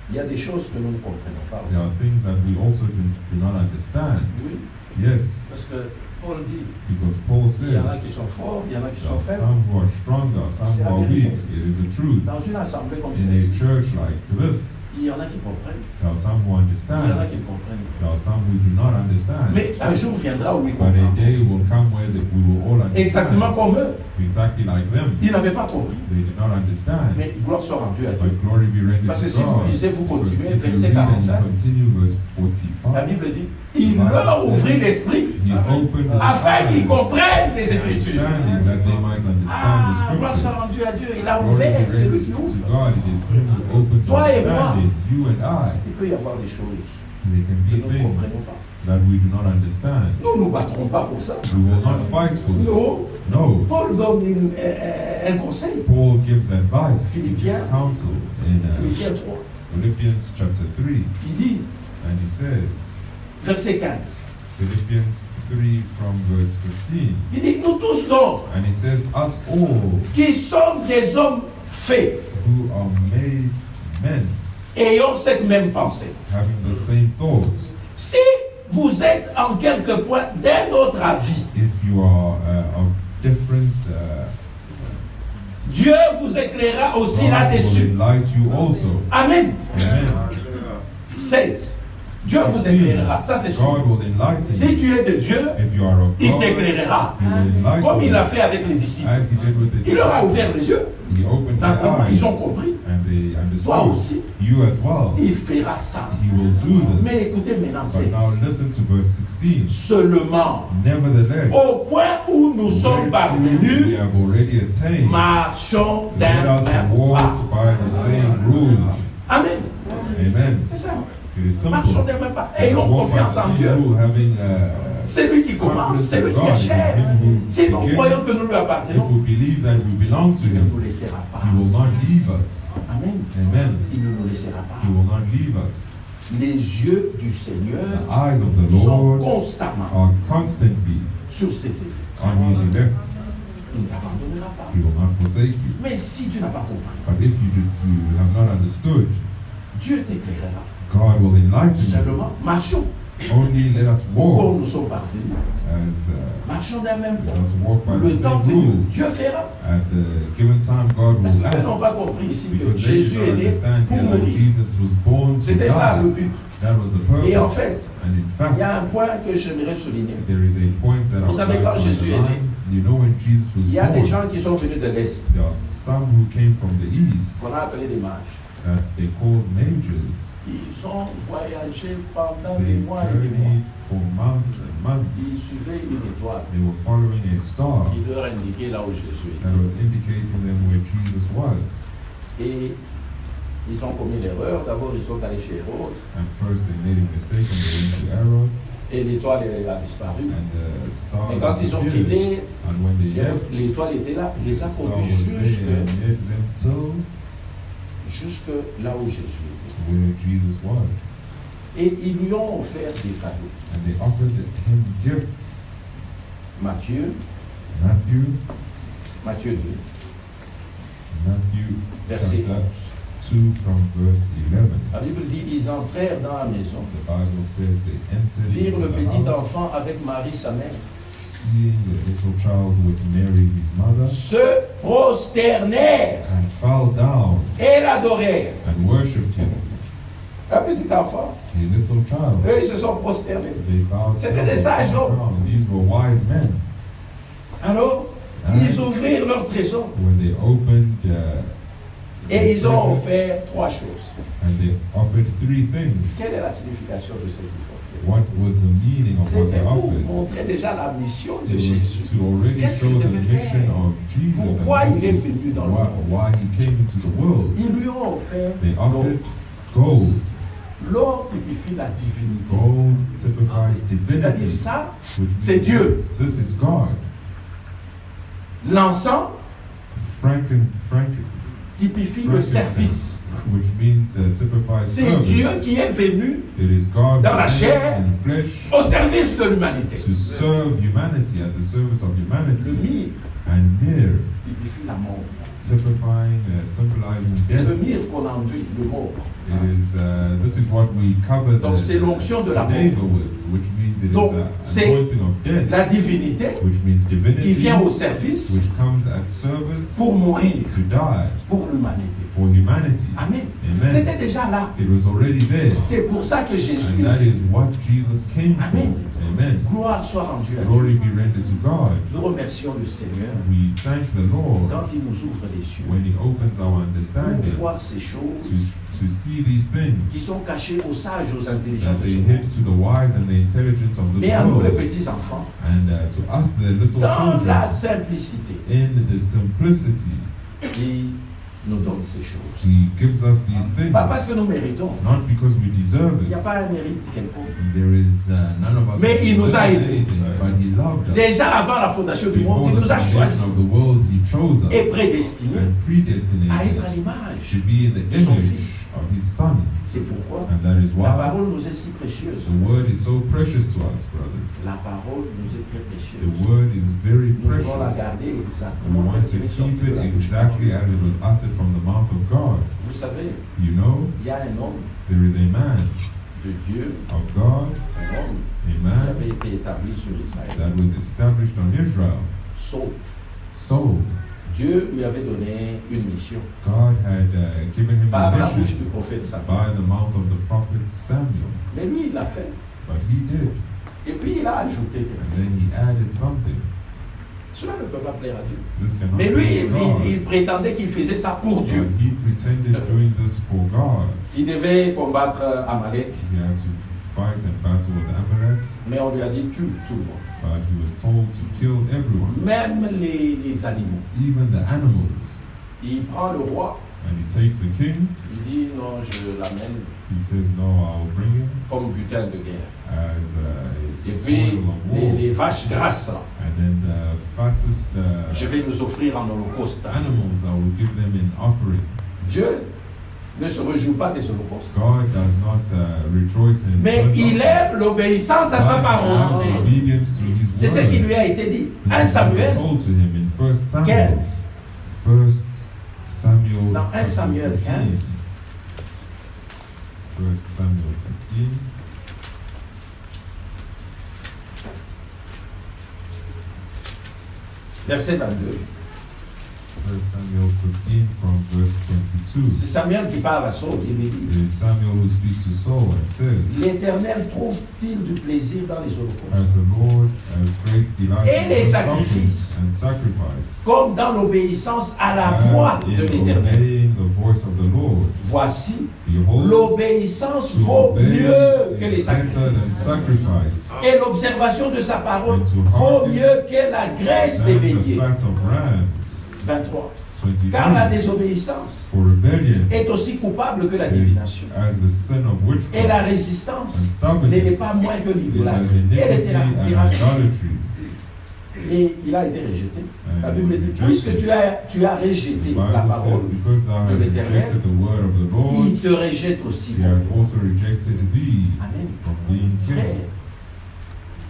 il y a des choses que nous ne comprenons pas there aussi. are things that we also do not understand. Oui, Yes, parce que Paul dit, because Paul il y en a qui says sont forts, il y en a qui there sont are faibles. some who are stronger, some who are weak. It is a truth. Dans une assemblée comme In a celle-ci, church like this, il y en a qui comprennent, there are some who il y en a understand, qui ne comprennent pas. there are some who do not understand. Mais un jour viendra où ils But a comprendront. day will come where we will all Exactement understand. comme eux. Exactly like them. Ils n'avaient pas compris. They did not understand. Mais gloire soit rendue à Dieu. But glory be rendered Parce que to si vous God. lisez, vous continuez, If you verset read and 45. continue verse La 45, Bible dit, il leur ouvrit l'esprit he opened the afin qu'ils eyes, comprennent les Écritures. understanding that they might understand Ah, gloire soit the scriptures. rendue à Dieu. Il a Glory be ouvert, c'est lui rendered qui to ouvre. God. It is him who opens Toi et moi. understanding. You and I. Il peut y avoir des choses There can que be nous ne comprenons things pas. that we do not understand. Nous ne nous battrons pas pour ça. We will not fight for this. Non. No. Paul donne un conseil. Paul gives advice, Philippiens. gives counsel in Philippiens 3. Philippians chapter 3, Il dit, and he says, verset 15, Philippians 3 from verse 15, il dit, nous tous donc, and he says, us all qui sommes des hommes faits, who are made men, ayons cette même pensée. having the same thoughts. Si vous êtes en quelque point d'un autre avis, If you are of different, Dieu vous éclairera aussi God will là-dessus. enlighten you also. Amen. Amen. 16. Dieu vous éclairera, ça c'est sûr. God will enlighten Si you. tu es de Dieu, If you are of il God, t'éclairera. He will enlighten Comme il l'a you. fait avec les disciples. As he did with the Il leur a ouvert disciples. les yeux. He opened their Naturellement, eyes, ils ont compris. and they Toi understood. aussi. You as well. Il fera ça. He will do this. Mais écoutez maintenant, But now 16. listen to verse 16. Seulement, Nevertheless, au point où nous sommes we parvenus, have already attained. marchons Let d'un us même walk pas. by the same rule. Amen. Amen. C'est ça. It is simple. Marchons d'un même pas. Let us Ayons walk by confiance the en same Dieu. rule, having C'est lui qui commence, c'est lui qui God. achève. It is him who Si nous begins. croyons que nous lui If appartenons, we believe that we belong to il ne nous Him, laissera pas. He will not leave us. Amen. Amen. Il ne nous laissera He pas. will not leave us. Les yeux du The Seigneur eyes of the sont Lord constamment are constantly sur ses épaules. on His elect. Il ne t'abandonnera pas. He will not forsake you. Mais si tu n'as pas compris, But if you have not understood, Dieu t'éclairera. God will enlighten you. Seulement, marchons Only let us Pourquoi walk nous sommes parvenus? as Marchons d'un même let temps. us walk by Le the temps same venu, rule. Dieu fera. At the given time, God Parce will qu'ils n'ont act. pas compris ici que Because they Jésus did est not né understand pour here that mourir. Jesus was born to C'était ça le die. but. That was the purpose. Et en fait, and in Il y a fact, un point que j'aimerais souligner. there is a point that I Vous would savez, like quand to Jésus est underline. You know, when Jesus was Il y a des born, gens qui sont venus de l'Est, there are some who came from the east qu'on a appelé des mages. that they called mages. Ils ont voyagé pendant They des mois et des mois. journeyed for months and months. Ils suivaient une étoile They were following a star qui leur indiquait là où Jésus that était. was indicating them where Jesus was. Et ils ont commis l'erreur. D'abord, ils sont allés chez Hérode And first they made a mistake and they went to Aaron, et l'étoile a disparu. and the star Mais quand ils ont disappeared. quitté, And when they left, l'étoile était là. Il les a the star conduits was there and led them jusque là où Jésus était. to where Jesus was. Et ils lui ont offert des cadeaux. And they offered him gifts. Matthieu, Matthew 2, verset chapter 11. 2 from verse 11. La Bible dit, ils entrèrent dans la maison, The Bible says they entered virent into le the petit house, enfant avec Marie sa mère, seeing the little child with Mary his mother, se prosternèrent and fell down et l'adorèrent. and worshipped him. Un petit enfant, A little child. eux ils se sont prosternés. They bowed C'était down des sages and fell hommes. down. These were wise men. Alors, ils ouvrirent leur trésor When they opened et ils ont treasure, offert 3 choses. and they offered 3 things. Quelle est la signification de ce qu'ils offrirent? What was the meaning of what C'était they pour offered? montrer déjà la mission de It Jésus. was to already Qu'est-ce show qu'il the devait mission faire? of Jesus Pourquoi and il est venu dans le monde? why he came into the world. Ils lui ont offert They l'or. offered gold. L'or typifie la divinité. Gold typifies C'est-à-dire divinity, ça, which c'est means Dieu. this is God. L'encens Frankincense, typifie le service. which means typifies C'est service. Dieu qui est venu It is God dans la who chair, came in flesh au service de l'humanité. to serve humanity, at the service of Le humanity, myrrhe and myrrh typifie la mort. typifying, symbolizing C'est le death. myrrhe qu'on enduit, le mort. It is, this is what we cover Donc c'est l'onction de la mort. David with, which means it Donc, is c'est anointing of death, La divinité which means divinity, qui vient au service which comes at service pour mourir to die pour l'humanité. for humanity. Amen. Amen. C'était déjà là. It was already there. C'est pour ça que Jésus And that is what Jesus came for. Amen. Amen. Gloire soit rendue à Glory Dieu. be rendered to God. Nous remercions le Seigneur We thank the Lord quand il nous ouvre les yeux when He opens our pour understanding voir ces choses to see these qui things sont cachées aux sages, aux intelligents that de ce they monde. hid to the wise and the intelligent of this Mais à nous les world. petits enfants, And to us, the little dans la children, simplicité, in the simplicity, il nous donne ces choses. He gives us these things. Pas parce que nous méritons. Not because we deserve Il n'y a it. pas un mérite quelconque. There is none of us Mais who il nous a deserve aidés. anything, but He loved us. Déjà avant la fondation du monde, Before il the nous a foundation choisis of the world, He chose et us prédestinés and à être à predestinated l'image. to be in the de son image Fils. of His Son. C'est pourquoi And that is la why parole nous est si précieuse. the Word is so precious to us, brothers. La parole nous est très The précieuse. Word is very Nous devons la precious. garder We exactement want comme to elle est sortie keep de it la bouche de exactly Dieu. as it was uttered from the mouth of God. Vous savez, You know, il y a un homme there is a man de Dieu, of God, un homme a qui man avait été établi sur Israël. that was established on Israel. Saul. So, Dieu lui avait donné une mission God had given him par la a bouche mission du prophète Samuel. by the mouth of the prophet Samuel. Mais lui, il l'a fait. But he did. Et puis il a ajouté quelque And chose. then he added something. Cela ne peut pas plaire à Dieu. This cannot Mais lui, be God. il prétendait qu'il faisait ça pour Dieu. But he pretended doing this for God. Il devait combattre Amalek, He had to fight and battle with Amalek, mais on lui a dit tue tout le monde. but he was told to kill everyone, Même les animaux. even the animals. Il prend le roi, And he takes the king. il dit non, je l'amène He says, "No, I'll bring him comme butin de guerre. as Et a puis spoil of war." les vaches grasses, là, And then the fattest je vais nous offrir en holocauste. animals, I will give them in offering. Dieu ne se réjouit pas des holocaustes. God does not rejoice in Mais burnt il offerings, aime l'obéissance à sa but parole. he has obedience to his C'est ce word. qui lui a été dit. This 1 is what was Samuel told to him in 1 Samuel. 15. 1 Samuel. Dans 1 Samuel 15. 1 Samuel 15. verset 22. 1 Samuel 15 from verse 22. C'est Samuel qui parle à Saul. Il lui It dit, is Samuel who speaks to Saul and says, l'Éternel trouve-t-il du plaisir dans les holocaustes, as the Lord has great delight Et les in sacrifices. and sacrifice, comme dans l'obéissance à la voix and de in l'Éternel. obeying the voice of the Lord. Voici, Behold, l'obéissance to vaut obey mieux que les is better than sacrifices. sacrifice, Et l'observation de sa parole And to vaut hearken mieux que la graisse des than the béliers. fat of rams. 23. 23. Car la désobéissance For rebellion est aussi coupable que la is divination. as the sin of Et la witchcraft, résistance and n'est stubbornness pas moins que is as l'idolâtrie. Elle iniquity était la and miracle. idolatry. Et il a été rejeté. La And Bible dit, rejected. puisque tu as The rejeté Bible la says, parole because thou de hast l'Éternel, rejected the word of the Lord, il te rejette aussi. he hath also rejected thee Amen. from being Frère, king.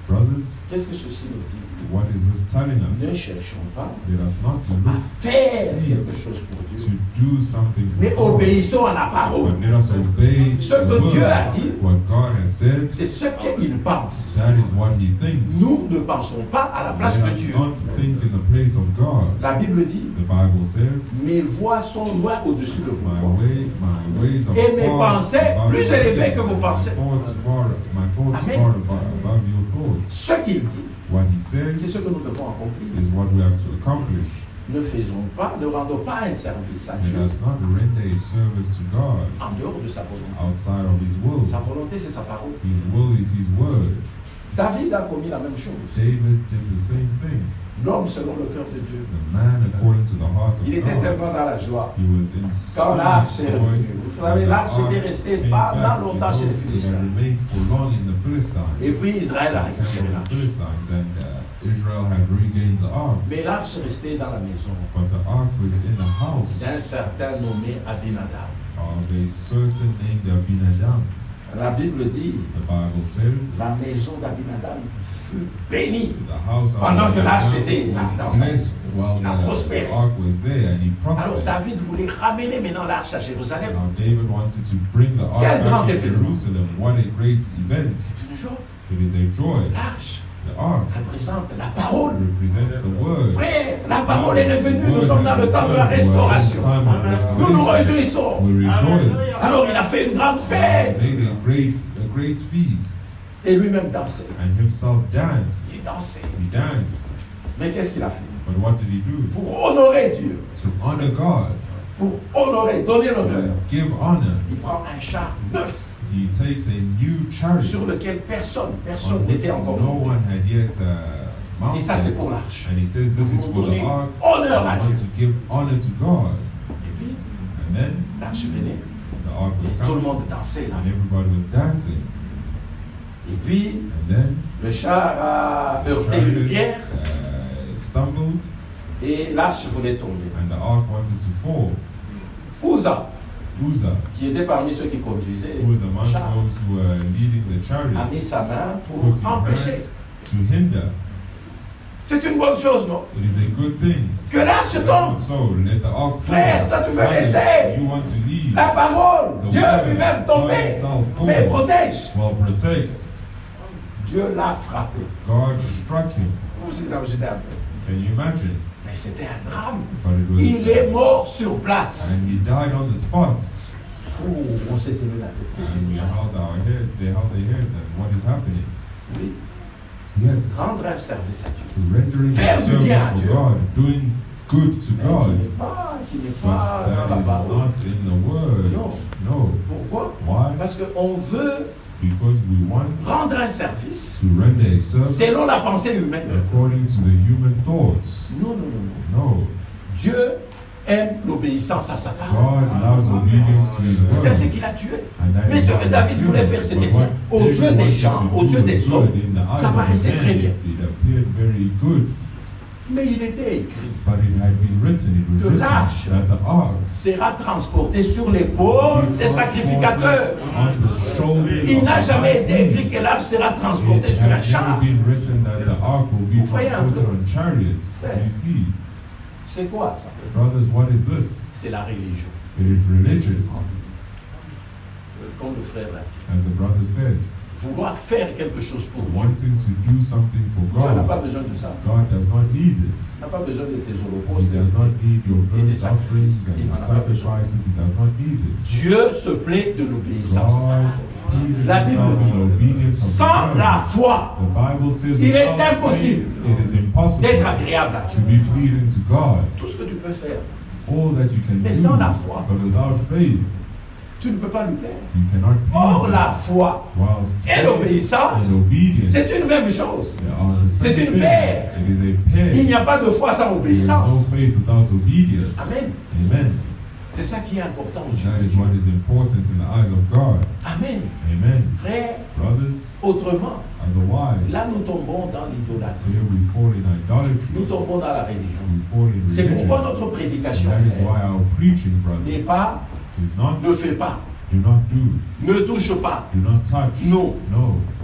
Brothers, qu'est-ce que ceci nous dit? what is this telling Ne us? cherchons pas Let us not à look faire quelque chose pour to Dieu, do something for mais God, obéissons à la parole. but let us obey Ce the que word. Dieu a dit, What God has said, C'est ce qu'il pense. that is what he thinks. Nous ne pensons pas à la place Let de us Dieu. not think in the place of God. La Bible dit, The Bible says, mes voix sont loin au-dessus de vos my voix. ways are Et mes far pensées above plus your élevées que thoughts. vos pensées. My thoughts Amen. far above your thoughts. Ce qu'il dit, What he c'est says ce que nous devons accomplir. is what we have to accomplish. Ne faisons pas, ne rendons pas un service à Let Dieu us not render a service to God en dehors de sa volonté. outside of his will. Sa volonté, c'est sa parole. His will is his word. David a commis la même chose. David did the same thing. L'homme selon le cœur de Dieu. The man according to the heart of Il était God. tellement dans la joie. He was in Quand so l'arche much est joy. revenue, vous savez, l'arche When the était ark restée came pendant back, longtemps chez les it Philistins. remained for long in the Philistines. Et puis Israël a The camp récupéré of the l'arche. Philistines, and Israel had regained the ark. Mais l'arche est restée dans la maison But the ark was in the house d'un certain nommé Abinadab. of a certain named Abinadab. La Bible dit, The Bible says, la maison d'Abinadab fut bénie. the house of Pendant que l'arche était Abinadab dans was sa- blessed while il a prospéré. the ark was there, and he Alors prospered. David voulait ramener maintenant l'arche à Jérusalem. Now David wanted to bring the ark Quel grand back to événement. Jerusalem. What a great event. C'est une joie. It is a joy. L'arche The ark représente la parole. represents the word. Frère, la parole est revenue. Nous sommes dans le temps de la restauration. Nous nous réjouissons. We rejoice. Alors il a fait une grande fête. Made a great feast, Et lui-même dansait. and himself danced. Il dansait. He danced. Mais qu'est-ce qu'il a fait? But what did he do? Pour honorer Dieu, To honor God, pour honorer, donner l'honneur, to give honor, il prend un char neuf he takes a new chariot sur lequel personne on which n'était encore no monté. one had yet Il dit ça c'est mounted. pour l'arche. And he says this is Pour for the donner ark. honneur à I want Dieu. to give honor to God. Et puis And then l'arche venait the ark was et tout le coming, monde dansait là. and everybody was dancing. Et puis And then le char a heurté une chariot, pierre stumbled, et l'arche voulait tomber. and the ark wanted to fall. Uza, Uzzah, qui était parmi ceux qui conduisaient who was le amongst char, those who were leading the a chariot, mis sa main pour put his empêcher. hand to hinder. C'est une bonne chose, non? It is a good thing. Que l'arche tombe. So let the ark fall. Frère, toi, tu veux Brothers, laisser you want to leave. La parole, The Dieu word, lui-même God tombé, himself fall. mais protège. Well, protect. Dieu l'a frappé. God struck him. Vous vous imaginez un peu. Can you imagine? Mais c'était un drame. But it was, Il est mort sur place. and he died on the spot. Oh, on s'est tenu la tête. Qu'est-ce qui And se we passe? held our head. They held their heads. And what is happening? Oui. Yes. Rendre un service à Dieu. Rendering Faire du service bien à for Dieu. God, doing good to Mais God. qui n'est But pas dans that la is parole. not in the word. Non. No. Pourquoi? Why? Parce qu'on veut Because we want rendre un service to render a service selon la pensée humaine. according to the human thoughts. Non, non, non, non. No. Dieu aime l'obéissance à sa parole. God allows obedience to his C'est ainsi word. qu'il a tué. And that Mais is ce what que David he voulait did. faire, c'était But what bien. Aux David yeux des wanted gens, to aux do yeux des was hommes, good in the eyes ça of paraissait men. très bien. It appeared very good. Mais il était écrit But it had been written, it was que written l'arche that the ark sera transporté sur l'épaule des sacrificateurs. on the shoulders Il of n'a the jamais high été priest. écrit que l'arche sera It transportée sur un had char. never been written that the ark will be Vous voyez un transported peu. on chariots. Ouais. You see, C'est quoi ça? brothers, what is this? C'est la religion. It is religion, Comme le frère l'a dit. as the brother said. vouloir faire quelque chose pour Dieu. wanting to do something for Dieu n'a pas God. besoin de ça. God does not need this. Il n'a pas besoin de tes He holocaustes does not need your et des burnt offerings sacrifices. and Il your n'en a pas besoin. sacrifices. He does not need this. Dieu se plaît de l'obéissance. God pleases La Bible himself dit, in obedience of sans the la word. foi, The Bible says il est without impossible faith, it is impossible d'être agréable à to Dieu. be pleasing to God. Tout ce que tu peux faire, All that you can Mais do, sans la foi, but without faith, tu ne peux pas lui plaire. you cannot Or please la him. foi Whilst et faith l'obéissance, and obedience, c'est une même chose. they are the c'est same une thing. paire. It is a pair. Il n'y a pas de foi sans There is no obéissance. faith without obedience. Amen. Amen. C'est ça qui est important aux yeux That de is Dieu. what is important in the eyes of God. Amen. Amen. Frère, Brothers, autrement, otherwise, là nous tombons dans l'idolâtrie. here we fall in idolatry. Nous tombons dans la religion. We fall in C'est religion. pourquoi notre prédication, That is why frère, our preaching, n'est brothers, pas is not ne fais pas, do not do, ne touche pas. do not touch. Non.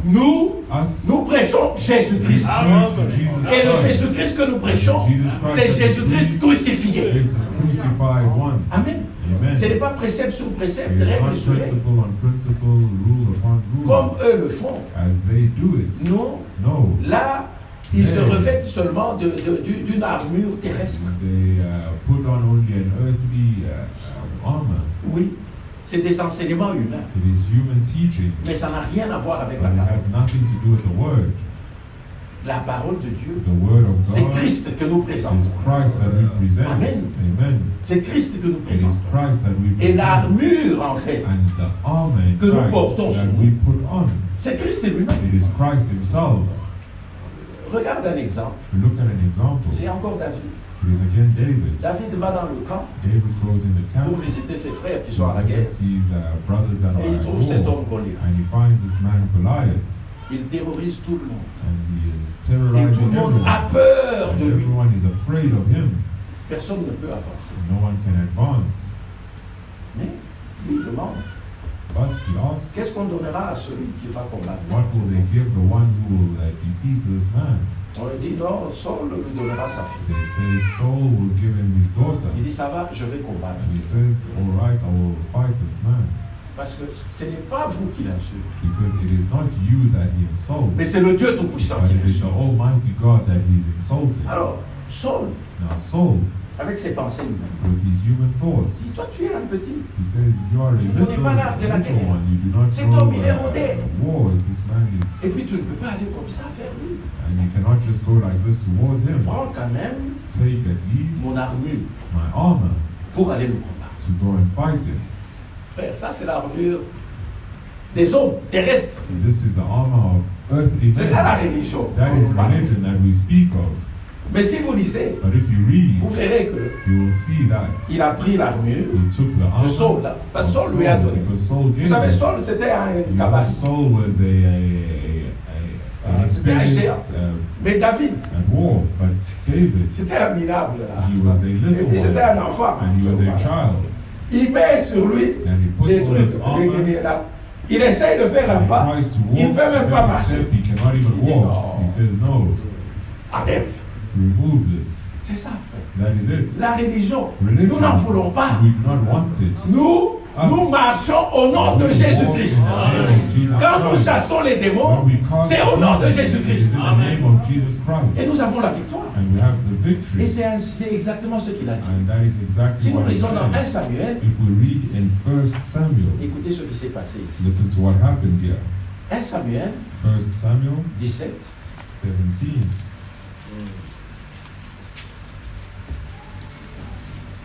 No. Us, Nous prêchons Jésus-Christ. preach Jesus Et le Christ. Jésus-Christ que nous prêchons, c'est Jésus-Christ crucifié. It's the crucified one. Amen. Amen. Ce n'est pas précepte sur précepte, It is règle not sur règle, principle on principle, rule upon comme rule, eux le font. as they do it. Non. No. Là, ils se Yeah. revêtent seulement d'une armure terrestre. They put on only an earthly armor. Oui, c'est des enseignements humains. It is human teaching, Mais ça n'a rien à voir avec but la it parole. has nothing to do with the word. La parole de Dieu, The word of c'est God Christ que nous is présentons. Christ that we present. Amen. Amen. C'est Christ que nous It is présentons. Christ that we Et present. l'armure, en fait, And the armor in que nous Christ portons sur that nous. we put on. c'est Christ lui-même. It is Christ himself. Regarde un exemple. Look at an example. C'est encore David. It is again David. David va dans le camp David goes in the camp. pour visiter ses frères qui He sont à la guerre. visits his brothers that Et are il at trouve cet war. homme Goliath. And he finds this man Goliath. Il terrorise tout le monde. And he is Et tout terrorizing le monde a everyone. peur And de lui. everyone is afraid of him. Personne ne peut avancer. No one can advance. Mais lui demande, But he asks, qu'est-ce qu'on donnera à celui qui va combattre? what will they give the one who will defeat this man? On lui dit, non, Saul lui donnera sa fille. They say Saul will give him his daughter. Il dit, ça va, je vais combattre. And he says, all right, I will fight this man. Parce que ce n'est pas vous qui l'insulte, Because it is not you that he insults, mais c'est le Dieu Tout-Puissant but qui it is the l'insulte. Almighty God that he's insulting. Alors, Saul, Now Saul, avec ses pensées humaines, with his human thoughts, dit, toi tu es un petit. he says, you are a Tu ne connais little, pas l'art de la little guerre. one. You do not Cet know homme, il est rodé. war. This man Et is, puis tu ne peux pas aller comme ça vers lui. and you cannot just go like this towards him. Prends quand même Take at least mon armure my armor pour aller le combattre. to go and fight him. Frère, ça c'est l'armure des hommes terrestres. And this is the armor of earthly C'est ça la men. religion. That dont is nous parlons. religion that we speak of. Mais si vous lisez, But if you read, vous verrez que you will see that il a pris l'armure he took the de armor Saul. Là, parce que of Saul lui a Saul, donné. because Saul Vous gave savez, him. Saul c'était un You know, cabane. Saul was an C'était un experienced géant. Mais David, at war, but David, c'était un minable là. he was a Et little puis c'était un one, enfant. and he was a child, Il met sur lui and he puts les on trucs, his les armor, guenilles là. Il essaye de faire un and he pas. tries to Il ne walk, peut même to pas take a marcher. step, he cannot even Il dit walk. non. He says no, Enlève. remove this. C'est ça, frère. That is it. La religion, Religion, nous n'en voulons pas. we do not want it. Nous marchons au nom de Jésus-Christ. Quand nous chassons les démons, When we cast c'est au nom de demons, it is Jésus-Christ. in the name of Jesus Et Christ, nous avons la victoire. and we have the Et victory. c'est exactement ce qu'il a dit. And that is exactly Si nous what he lisons dans 1 said. Samuel, If we read in 1 Samuel, écoutez ce qui s'est passé ici. listen to what happened here. 1 Samuel 1 Samuel 17. 17.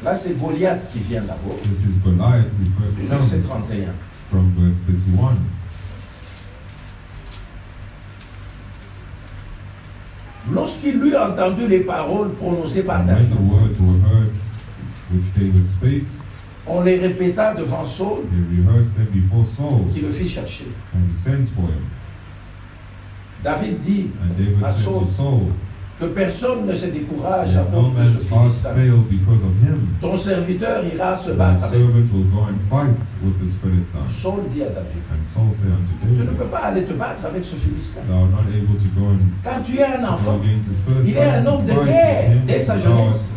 Là, c'est Goliath qui vient d'abord. This is Goliath who first Verset comes 31. from verse 31. Lorsqu'il eut entendu les paroles prononcées par And when David, the words were heard which David spake, on les répéta devant Saul, he rehearsed them before Saul, qui le fit chercher. and he sent for him. David dit And David à said Saul to Saul, que personne ne se décourage à "Let no cause de ce man's heart Philistin. fail because of him. Ton serviteur ira se My battre avec lui. servant will go and fight with this Philistine." Saul dit à David, And Saul said unto tu ne David, peux pas aller te battre avec ce Philistin, "Thou art not able to go and car tu es un go enfant. against this Philistine. Il est un to homme de fight with guerre him, dès sa thou art, jeunesse.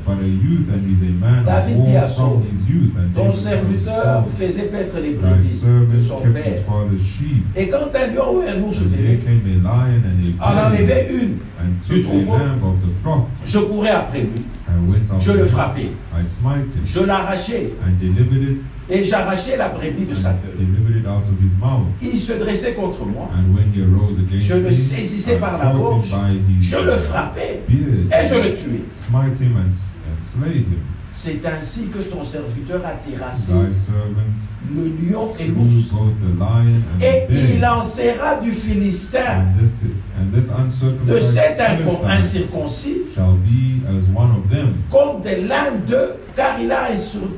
but a youth, and he's a man David of dit à war Saul, from his youth. And ton David said unto serviteur Saul, faisait paître les thy brebis de servant son kept his père. father's sheep. Et quand un lion ou un ours And there venait, came a lion and en a bear, enlevait une and du took a troupeau, lamb of the flock, je courais après lui, and went je after le him. frappais, I smite him, je l'arrachais and delivered it, et j'arrachais la brebis de sa and queue. delivered it out of his mouth. Il se dressait contre moi, And when he arose against je le me, saisissais I par la caught gorge, him by his je le frappais beard, et je le tuais. smite him and slayed him. C'est ainsi que ton serviteur a terrassé Thy servant le lion et slew l'ours. both the lion and Et the il bear. en sera du Philistin, And this de uncircumcised cet Philistine incirconcis, shall be as one of them. contre l'un d'eux, car il a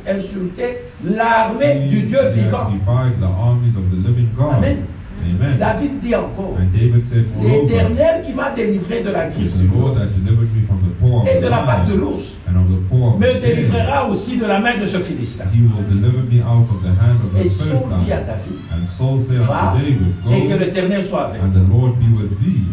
insulté l'armée du Dieu He vivant. hath defied the armies of the living God. Amen. Amen. David dit encore, And David said, moreover, l'Éternel qui m'a délivré de la it's griffe the du Lord lion that delivered me from the paw of et the de la patte de lion l'ours, and of the paw of me the bear. délivrera aussi de la main de ce Philistin. He will deliver me out of the hand of Et the Saul dit à Philistine. David, And Saul said va unto David, et que go, l'Éternel soit avec and toi. the Lord be with thee.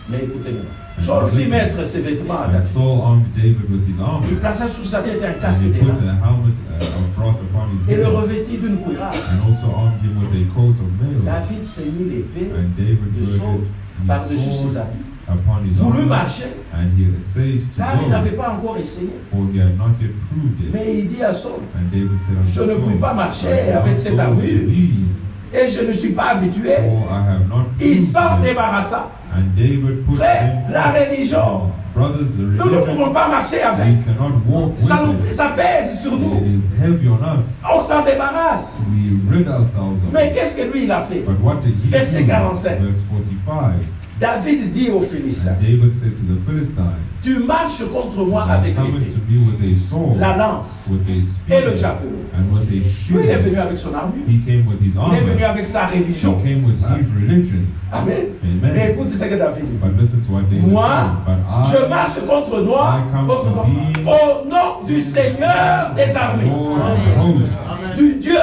Mais écoutez-moi, Saul fit mettre ses vêtements à And David. Saul armed David with his armor. Il plaça sur sa tête un And casque he put d'airain a helmet of brass upon his et le head, revêtit d'une cuirasse. and also armed him with a coat of mail. David ceignit l'épée And David de Saul girded par-dessus his ses sword habits. upon his Voulut armor, marcher, and he essayed to car il n'avait go, pas encore essayé. for he had not yet proved it. Mais il dit à Saul, And David said unto je ne puis Saul, pas marcher I cannot avec cette go armure, with these, et je ne suis pas habitué. for I have not Il proved s'en it. débarrassa. And David put Frère, him, la religion, brothers, the nous ne pouvons religion, pas marcher we avec. cannot walk Ça, with it. ça pèse sur It nous. is heavy on us. On s'en débarrasse. We rid ourselves of Mais it. qu'est-ce que lui, il a fait? But what did he Verset do? 45. Verse 45. David dit aux Philistins, And David said to the Philistines, tu marches contre moi Thou avec comest l'épée, to me with a sword, la lance with a et spear, le javelot. and with a Lui, il est venu shield. avec son armure. He came with his Il est venu armor. avec sa He religion. came with his religion. Amen. Amen. Mais écoute ce que David dit. But listen to what David Moi, said. But je I, marche contre toi, I come contre to toi, thee au nom du Seigneur des armées, Lord of hosts, du Dieu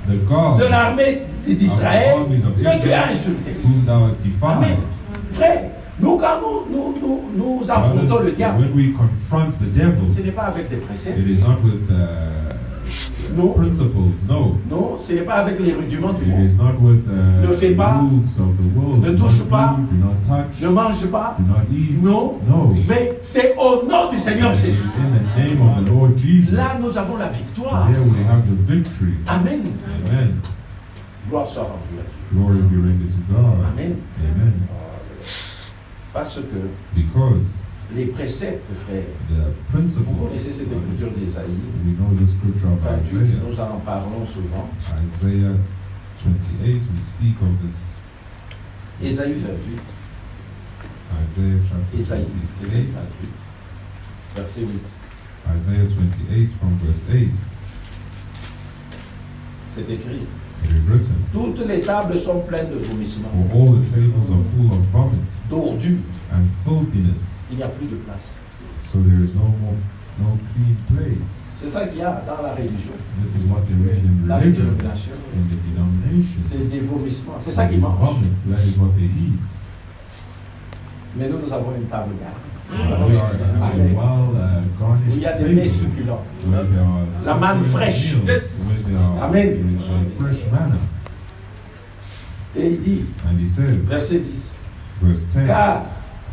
the God de l'armée d'Israël que tu as insulté. whom thou hast Amen. defied. Frère, nous quand nous affrontons le diable, When we confront the devil, ce n'est pas avec des préceptes, it is not with non, principles, no. non, ce n'est pas avec les rudiments du It monde. is not with Ne fais pas. rules of the world. Ne Do touche not pas. do, do not touch, Ne mange pas, do not eat. non, No. mais c'est au nom du Seigneur Jésus. In the name of the Lord Jesus. Là, nous avons la victoire. There we have the victory. Amen. Amen. Gloire soit rendue à Dieu. Glory be rendered to God. Amen. Amen. Parce que Because les préceptes, frère, the principles, vous connaissez cette écriture d'Ésaïe, we know the scripture of 28, Isaiah. nous en parlons souvent. Isaiah 28, we speak of this. Ésaïe 28, Isaiah chapter Ésaïe 28, 28, verset 8. Isaiah 28 from verse 8, C'est écrit. it is written, Toutes les tables sont pleines de vomissements, for all the tables are full of vomit d'ordures. and filthiness, Il n'y a plus de place. so there is no clean place. C'est ça qu'il y a dans la religion. This is what there is in La religion, dénomination. in the denomination. C'est des vomissements. C'est It ça is qu'ils mangent. vomit, that is what they eat. Mais nous avons une table garnie. We are having a Amen. well Où il y garnished a des mets table succulents. where there are La manne succulent fraîche. meals, where there are Amen. there is a fresh manna. Et il dit, And he says, verset 10, verse 10, car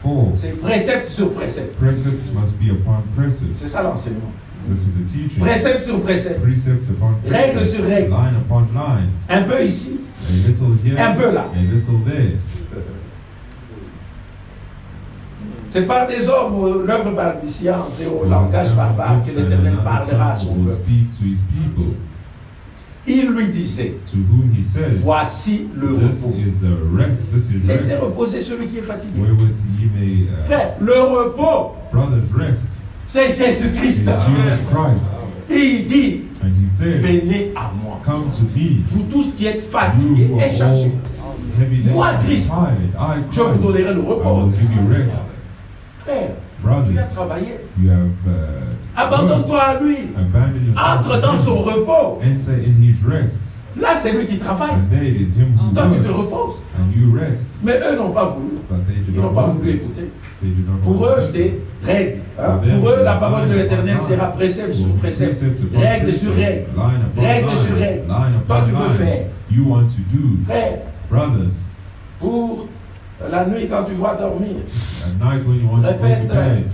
for c'est précepte sur précepte. precepts must be upon precepts. C'est ça l'enseignement. This is the teaching. Précepte sur précepte. Precepts upon Règle precepts, sur règle. line upon line, Un peu ici, a little here, Un peu là. a little there. c'est par des hommes aux l'œuvre balbutiante et au langage barbare que l'Éternel parlera à son will peuple. speak to his people, Il lui disait, to whom he says, voici le this repos. is the rest, this is Laissez rest, reposer celui qui est fatigué. wherewith ye may, Frère, le repos, brothers, rest c'est in Jésus-Christ. Jesus Christ. Et il dit, And he says, venez à moi. come to me, Vous tous qui êtes you fatigués who et are chargés, all heavy laden Moi, and Christ, tired, I, je vous Christ, donnerai le I repos. will give you rest. Frère, tu Brothers, as travaillé. you have Abandonne-toi à lui. abandoned yourself Entre to dans him. son repos. Enter in his rest. Là, c'est lui qui travaille. And there it is him who Toi, tu te works, reposes. and you rest. Mais eux n'ont pas voulu. But they Ils did n'ont not pas want voulu this. écouter. They did not Pour want eux, this. c'est règle. Hein. For them, Pour eux, la parole de line l'Éternel upon sera line. précepte sur Will précepte, precept upon règle sur precept, règle, line upon règle line, sur règle. line upon Toi, tu veux line. faire. You want to do. Frère, Brothers, pour la nuit quand tu vas dormir, at night when you want to go répète, to bed,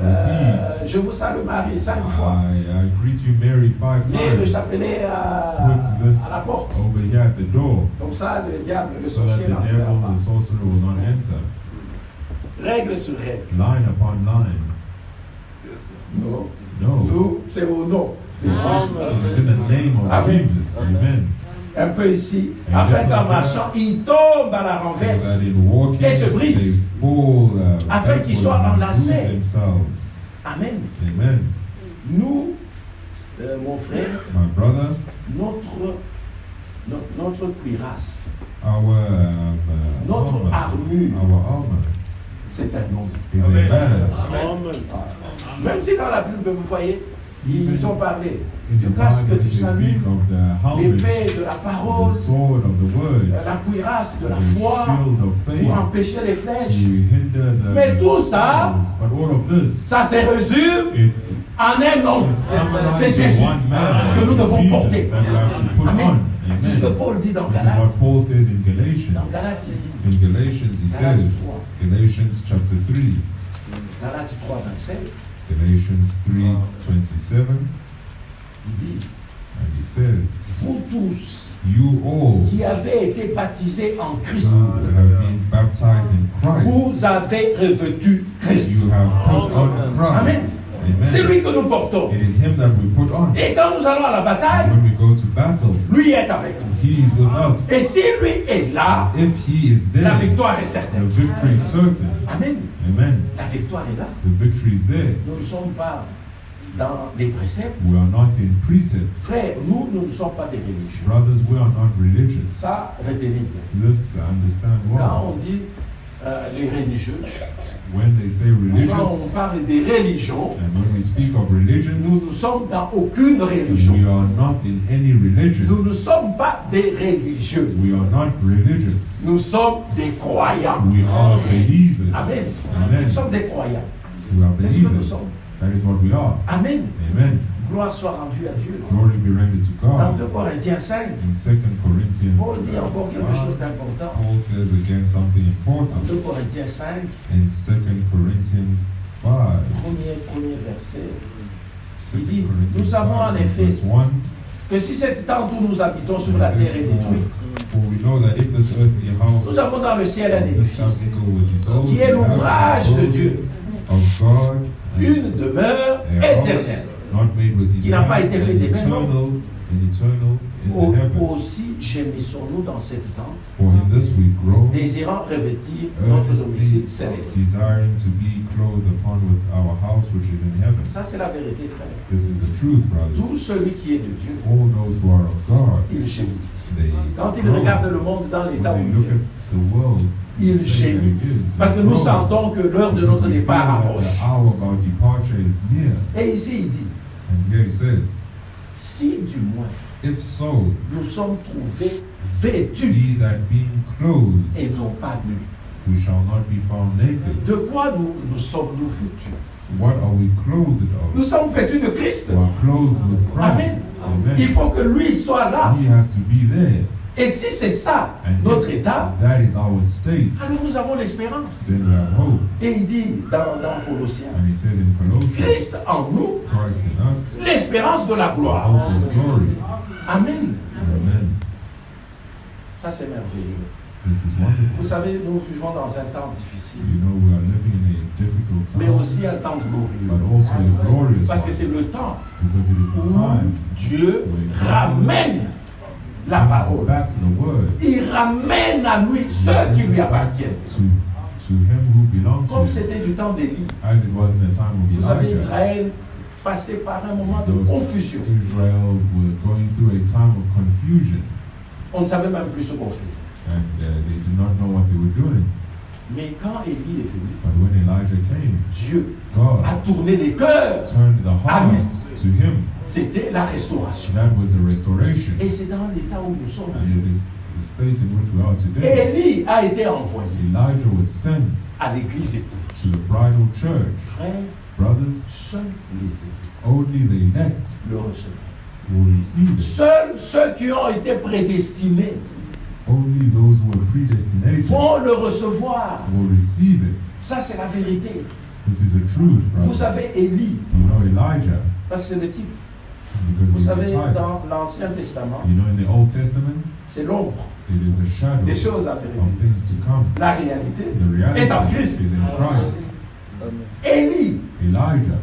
repeat, je vous salue Marie 5 fois. I greet you Mary 5 Mets le times. chapelet Put this à la porte. over here at the door, Comme ça, le diable, le so that sorcier the n'entrera devil, pas. the sorcerer will not enter. Règle sur règle. Line upon line. Non. No. Nous, c'est au nom de Jésus. It's in the name of Amen. Jesus. Amen. Un peu ici, Et afin ça, qu'en ça, marchant, il tombe à la So renverse. that in walking, Et se brise. they fall Afin qu'ils backwards soient and enlacés. bruise themselves. Amen. Amen. Nous, mon frère, My brother, notre cuirasse, our Notre armure. our armor c'est un homme. is a man. Amen. Même si dans la Bible, vous voyez, ils ont parlé In du the casque Bible, du they salut, speak of the helmet, l'épée de la parole, the sword of the word, la cuirasse de la the foi, shield of faith, pour empêcher les to flèches. hinder the Mais tout ça, arrows. But all of this, Ça se résume it en un homme. is C'est summarized Jésus in one man, que nous devons Jesus, porter. that we have to put Amen. on. C'est ce que Amen. Paul dit dans This is Galates. what Paul says in Galatians. Dans Galates, il dit, In Galatians, he Galates says, 3. Galatians chapter 3, Galates 3, 27, Galatians 3:27, il dit, and he says, vous tous you all qui avez été baptisés en Christ, have been baptized in Christ. vous avez revêtu Christ. You have put on Christ. Amen. C'est Amen. lui que nous portons. It is him that we put on. Et quand nous allons à la bataille, When we go to battle, lui est avec nous. he is with us. Et si lui est là, If he is la there, victoire est the certaine. victory is certain. Amen. Amen. La victoire est là. The victory is there. Nous ne sommes pas dans les préceptes. We are not in precepts. Frère, nous ne sommes pas des religieux. Brothers, we are not religious. Ça, retenez bien. This understand Quand well. on dit les religieux, When they say quand on religious, parle des religions, and when we speak of nous ne religions, sommes dans aucune we religion. are not in any Nous religion. ne sommes pas des religieux. We are not religious. Nous sommes des croyants. We are believers. Amen. Amen. Nous sommes des croyants. We are C'est ce que nous believers. sommes. That is what we are. Amen. Amen. Gloire soit rendue à Dieu. Glory be rendered to Dans God. 2 Corinthiens 5, In 2 Corinthians, Paul dit encore quelque chose d'important. Paul says again something 2 important. Corinthiens 5, In 2 Corinthians 5, premier verset, 2 Il dit, Corinthians nous savons en 5, effet verse 1, que si cette tente où nous habitons sur la terre est détruite, For we know that if this earthly house nous avons dans le ciel un this édifice tabernacle was dissolved, qui est l'ouvrage de Dieu, of God, une demeure a house éternelle. not made with his qui n'a pas hands, été fait and des mains, non. eternal in the heavens. Aussi gémissons-nous dans cette tente, For in this we grow, désirant revêtir notre domicile earnestly céleste. desiring to be clothed upon with our house which is in heaven. Ça, c'est la vérité, frère. This is the truth, Tout brothers. celui qui est de Dieu, All those who are of God, il gémit. they Quand il grow. regarde le monde dans l'état When où they look il est, at the world, il they say that gémit. it is. Parce que They nous grow. sentons que l'heure de Because notre we feel départ that approche. the hour of our departure is near. Et ici, il dit, And here it says, si du moins if so, nous sommes trouvés vêtus ye that being clothed, et non pas nus. we shall not be found naked. De quoi nous sommes-nous vêtus? What are we clothed Nous of? sommes vêtus de Christ. We are clothed with Amen. Christ. Amen. Il faut que lui soit là. He has to be there. Et si c'est ça, And notre if état, that is our state, alors nous avons l'espérance. then we have hope. Et il dit dans Colossiens, And he says in Colossians, Christ en nous, Christ in us, l'espérance de la the gloire. hope of glory. Amen. Amen. Ça c'est merveilleux. This is wonderful. Vous savez, nous vivons dans un temps difficile, You know, we are living in a difficult mais time, aussi un temps glorieux. but also a glorious Parce que one, c'est le temps because it is the où time Dieu ramène la parole. back the word Il ramène à lui ceux qui lui appartiennent. to him who belongs Comme to him, c'était du temps d'Élie. as it was in the time of Vous savez, Elijah. Israël passait par un moment de The confusion. Israel were going through a time of confusion, On ne savait même plus ce qu'on faisait. and they did not know what they were doing. Mais quand Élie est venu, But when Elijah came, Dieu God a tourné les cœurs. turned the à lui. hearts to him. C'était la restauration. That was the restoration. Et c'est dans l'état où nous sommes And it aujourd'hui. is the state in which we are today. Élie a été envoyé Elijah was sent à l'église épouse. to the bridal church. Frères, Brothers, seuls les élus only the elect le recevront. will receive it. Seuls ceux qui ont été prédestinés Only those who are predestinated vont le recevoir. will receive it. Ça, c'est la vérité. This is the truth, Vous brothers. savez, Élie, You know Elijah, parce que c'est le type. because Vous he's the savez, type. dans l'Ancien Testament, You know, in the Old Testament, c'est l'ombre it is a shadow des choses à of venir. things to come. La réalité The est en reality Christ. is in Christ. Élie, Elijah,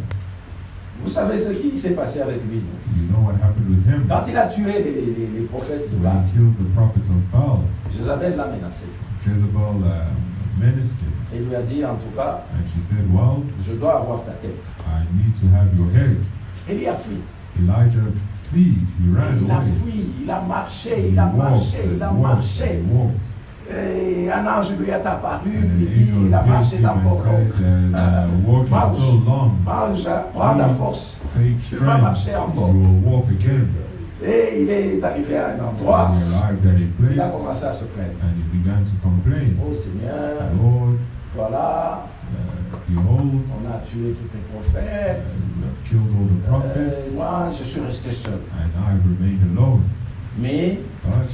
vous savez ce qui s'est passé avec lui, non? you know what happened with him? Quand il a tué les prophètes de When Baal, he killed the prophets of Baal, Jézabel l'a menacé. Jezebel menaced him. Et lui a dit, en tout cas, And she said, well, je dois avoir ta tête. I need to have your head. Élie a fui. Elijah fled. He ran Il a away. fui, il a marché, He il a walked marché, il a and walked marché. and walked. Et un ange lui est apparu, And lui an dit, angel il a appeared marché to him and d'encore said, the walk is Marche, still long. marche, prends la Please force. take Tu vas marcher strength. encore. You will walk again. Et il est arrivé à un endroit, And he arrived at a il a place commencé à se plaindre. and he began to complain. Oh Seigneur, Lord, voilà, behold, on a tué tous tes prophètes. you have killed all the prophets, Moi, je suis resté seul. and I have remained alone. Mais But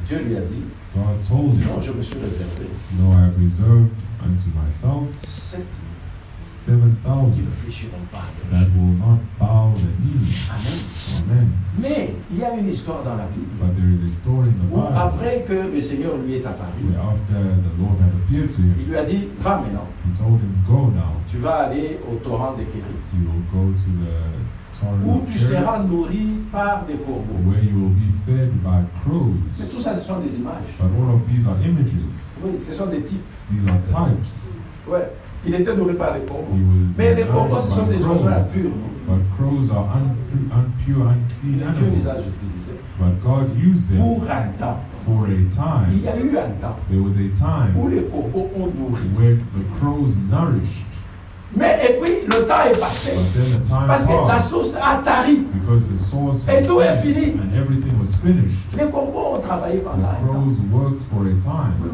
Dieu lui a dit, God told non, him, je me suis réservé no, I have reserved unto myself 7 qui 7,000 ne fléchiront pas. that will not bow the knee. Amen. Amen. Mais il y a une histoire dans la Bible But there is a story in the où Bible après que le Seigneur lui est apparu, where after the Lord had appeared to il him, lui a dit, va maintenant, he told him, go now. tu vas aller au torrent de Kérit, You will go to the torrent où of tu seras Cherith, nourri par des corbeaux. where you will be fed by crows. Mais tout ça, ce sont des images. But all of these are images. Oui, ce sont des types. These are types. Ouais. Il était nourri par des corbeaux. He was Mais les corbeaux, ce sont nourished des by oiseaux crows. impurs. But crows are unpure, unclean Dieu les a animals. utilisés But God used pour them un temps. for a Il time. y a eu un temps There was a où time les corbeaux ont nourri. where the crows nourished. Mais et puis le temps est passé. But then the time Parce que la passed source a tari. because the source Et was tout est spent fini. and everything was finished. Les corbeaux ont travaillé The pendant un temps. crows worked for a Oui, time. oui,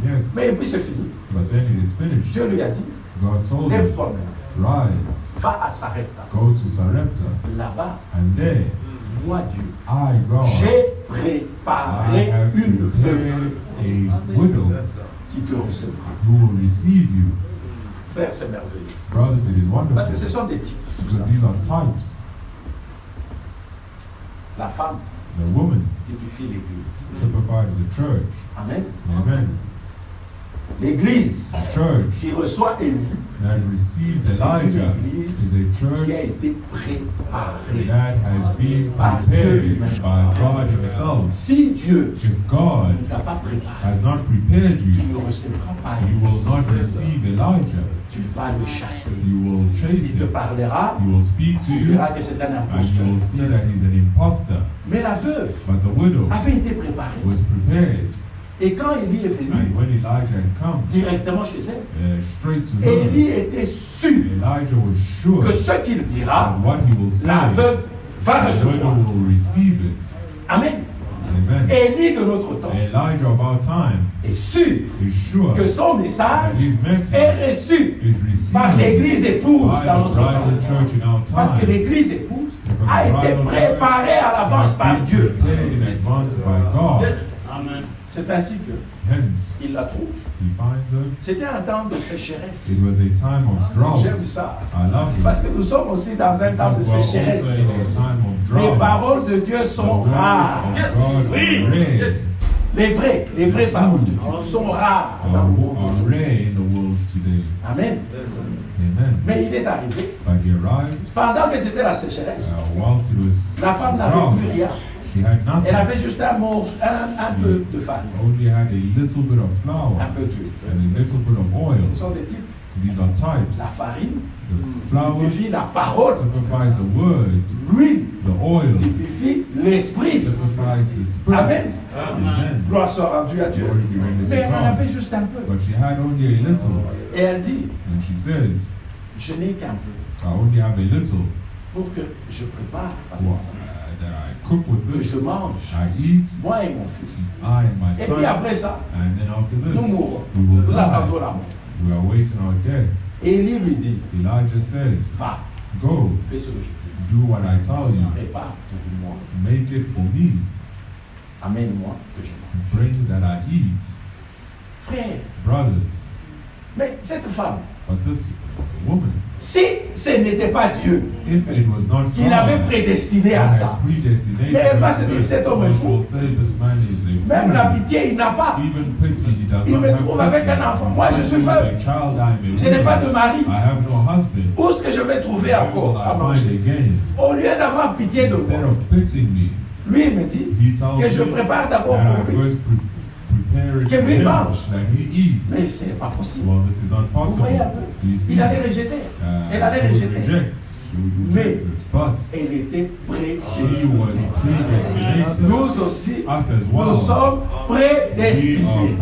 oui. Yes. Mais et puis c'est fini. But then it is finished. Dieu lui a dit, God told him, lève-toi maintenant. rise, Va à Sarepta. go to Sarepta, Là-bas, and there moi Dieu, I, God, j'ai I préparé have une veuve prepared a widow qui te recevra. who will receive you. Frère, c'est merveilleux. Brothers, it is Parce que ce wonderful sont des types. tout because ça. these are types. La femme The woman typifie l'Église. typified the church. Amen. Amen. L'Église The church qui reçoit Élie that receives C'est une Elijah église is a church qui a été préparée. that has been Par Dieu prepared lui-même. by God Himself. Si Dieu If God ne t'a pas préparé, has not prepared tu you, ne recevras pas you Élie. will not receive Elijah. Tu vas le chasser. You will chase Il te him. parlera, He will speak to tu you, verras que c'est un and you imposteur. will see that he's an imposter. Mais la veuve But the widow avait été préparée. was prepared, Et quand Élie est and venu when Elijah had come directement chez elle, straight to Élie her, était sûr Elijah was sure que ce qu'il dira, that what he will say, la veuve va the widow recevoir. will receive it. Amen. Amen. Élie de notre temps Elijah of our time est sûr is sure que son that message his message est reçu is par received l'église épouse by dans the notre temps. bridal church in our Parce que time. l'église épouse Because a the été bridal préparée à l'avance church par has been Dieu. prepared in advance by God. Amen. C'est ainsi que Hence, il la trouve. he finds her. C'était un temps de sécheresse. It was a time of drought. J'aime ça. I love it. Parce que nous sommes aussi dans un temps de Because we're also sécheresse. in a time of Les drought. paroles de Dieu The sont words rares. of God are rare. Les vraies paroles de Dieu sont rares dans le monde Are d'aujourd'hui. rare in the world today. Amen. Amen. Mais il est arrivé, But he arrived pendant que c'était la sécheresse, whilst it was la femme n'avait drought. plus rien. She had nothing. Elle avait juste un morceau, un peu de farine, Only had a little bit of flour un peu d'huile. and a little bit of oil. Ce sont des types. These are types. La farine The flour typifie la parole. typifies the word. L'huile The oil typifie l'esprit. typifies the spirit. Amen. Amen. Gloire soit rendue à Dieu. Glory be rendered Mais to elle en avait God. juste un peu. But she had only a little. Et elle dit, And she says, je n'ai qu'un peu I only have a little. pour que je prépare Well, avec ça. that I cook with Que this. je mange, I eat, moi et mon fils. I and my Et son. puis après ça, And then after this, nous mourrons. we will Nous attendons die. la mort. We are waiting our death. Et Élie lui dit, Elijah says, va, go, fais ce que je te dis. do what I tell you. Prépare pour moi. Make it for me. Amène-moi que je mange. Bring that I eat. Frère, Brothers, mais cette femme, but this woman, si ce n'était pas Dieu if it was not qui l'avait God prédestiné à that ça, had predestinated mais elle va her se to dire, this, cet homme est God fou. will say this man is a Même la fool. pitié, il n'a pas. Even pity, he does Il not me have trouve pity. avec un enfant. Moi, je suis With veuve. a child, I am a Je n'ai pas widow. de mari. I have no husband. Où est-ce que je vais trouver Where encore will à I find manger? again? Au lieu d'avoir pitié de Instead moi, of pitying me, lui il me dit he tells que je me prépare d'abord that pour I lui. first prepare it Que for lui him, mange. that he eats. Mais ce n'est pas possible. Well, this is not Vous possible. voyez un Do peu? you see? Il allait rejeter. Elle allait She would rejeter. reject. She would Mais reject this. But elle était she prédestinée. was predestinated. Nous aussi, Us as nous well. sommes prédestinés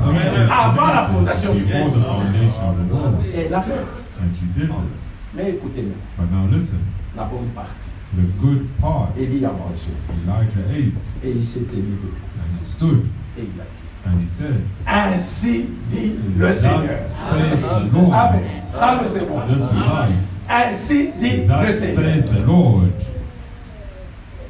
avant la fondation du before the monde. foundation of the world. Et elle l'a fait. And she did this. Mais écoutez-moi, But now listen, la bonne partie. the good part, Élie a mangé. Elijah ate Et il s'était mis debout. and he stood Et il a dit, and he said, ainsi dit le Thus Seigneur. saith the Lord. Amen. Ça, c'est bon. This we like. Ainsi dit le Thus Seigneur. saith the Lord.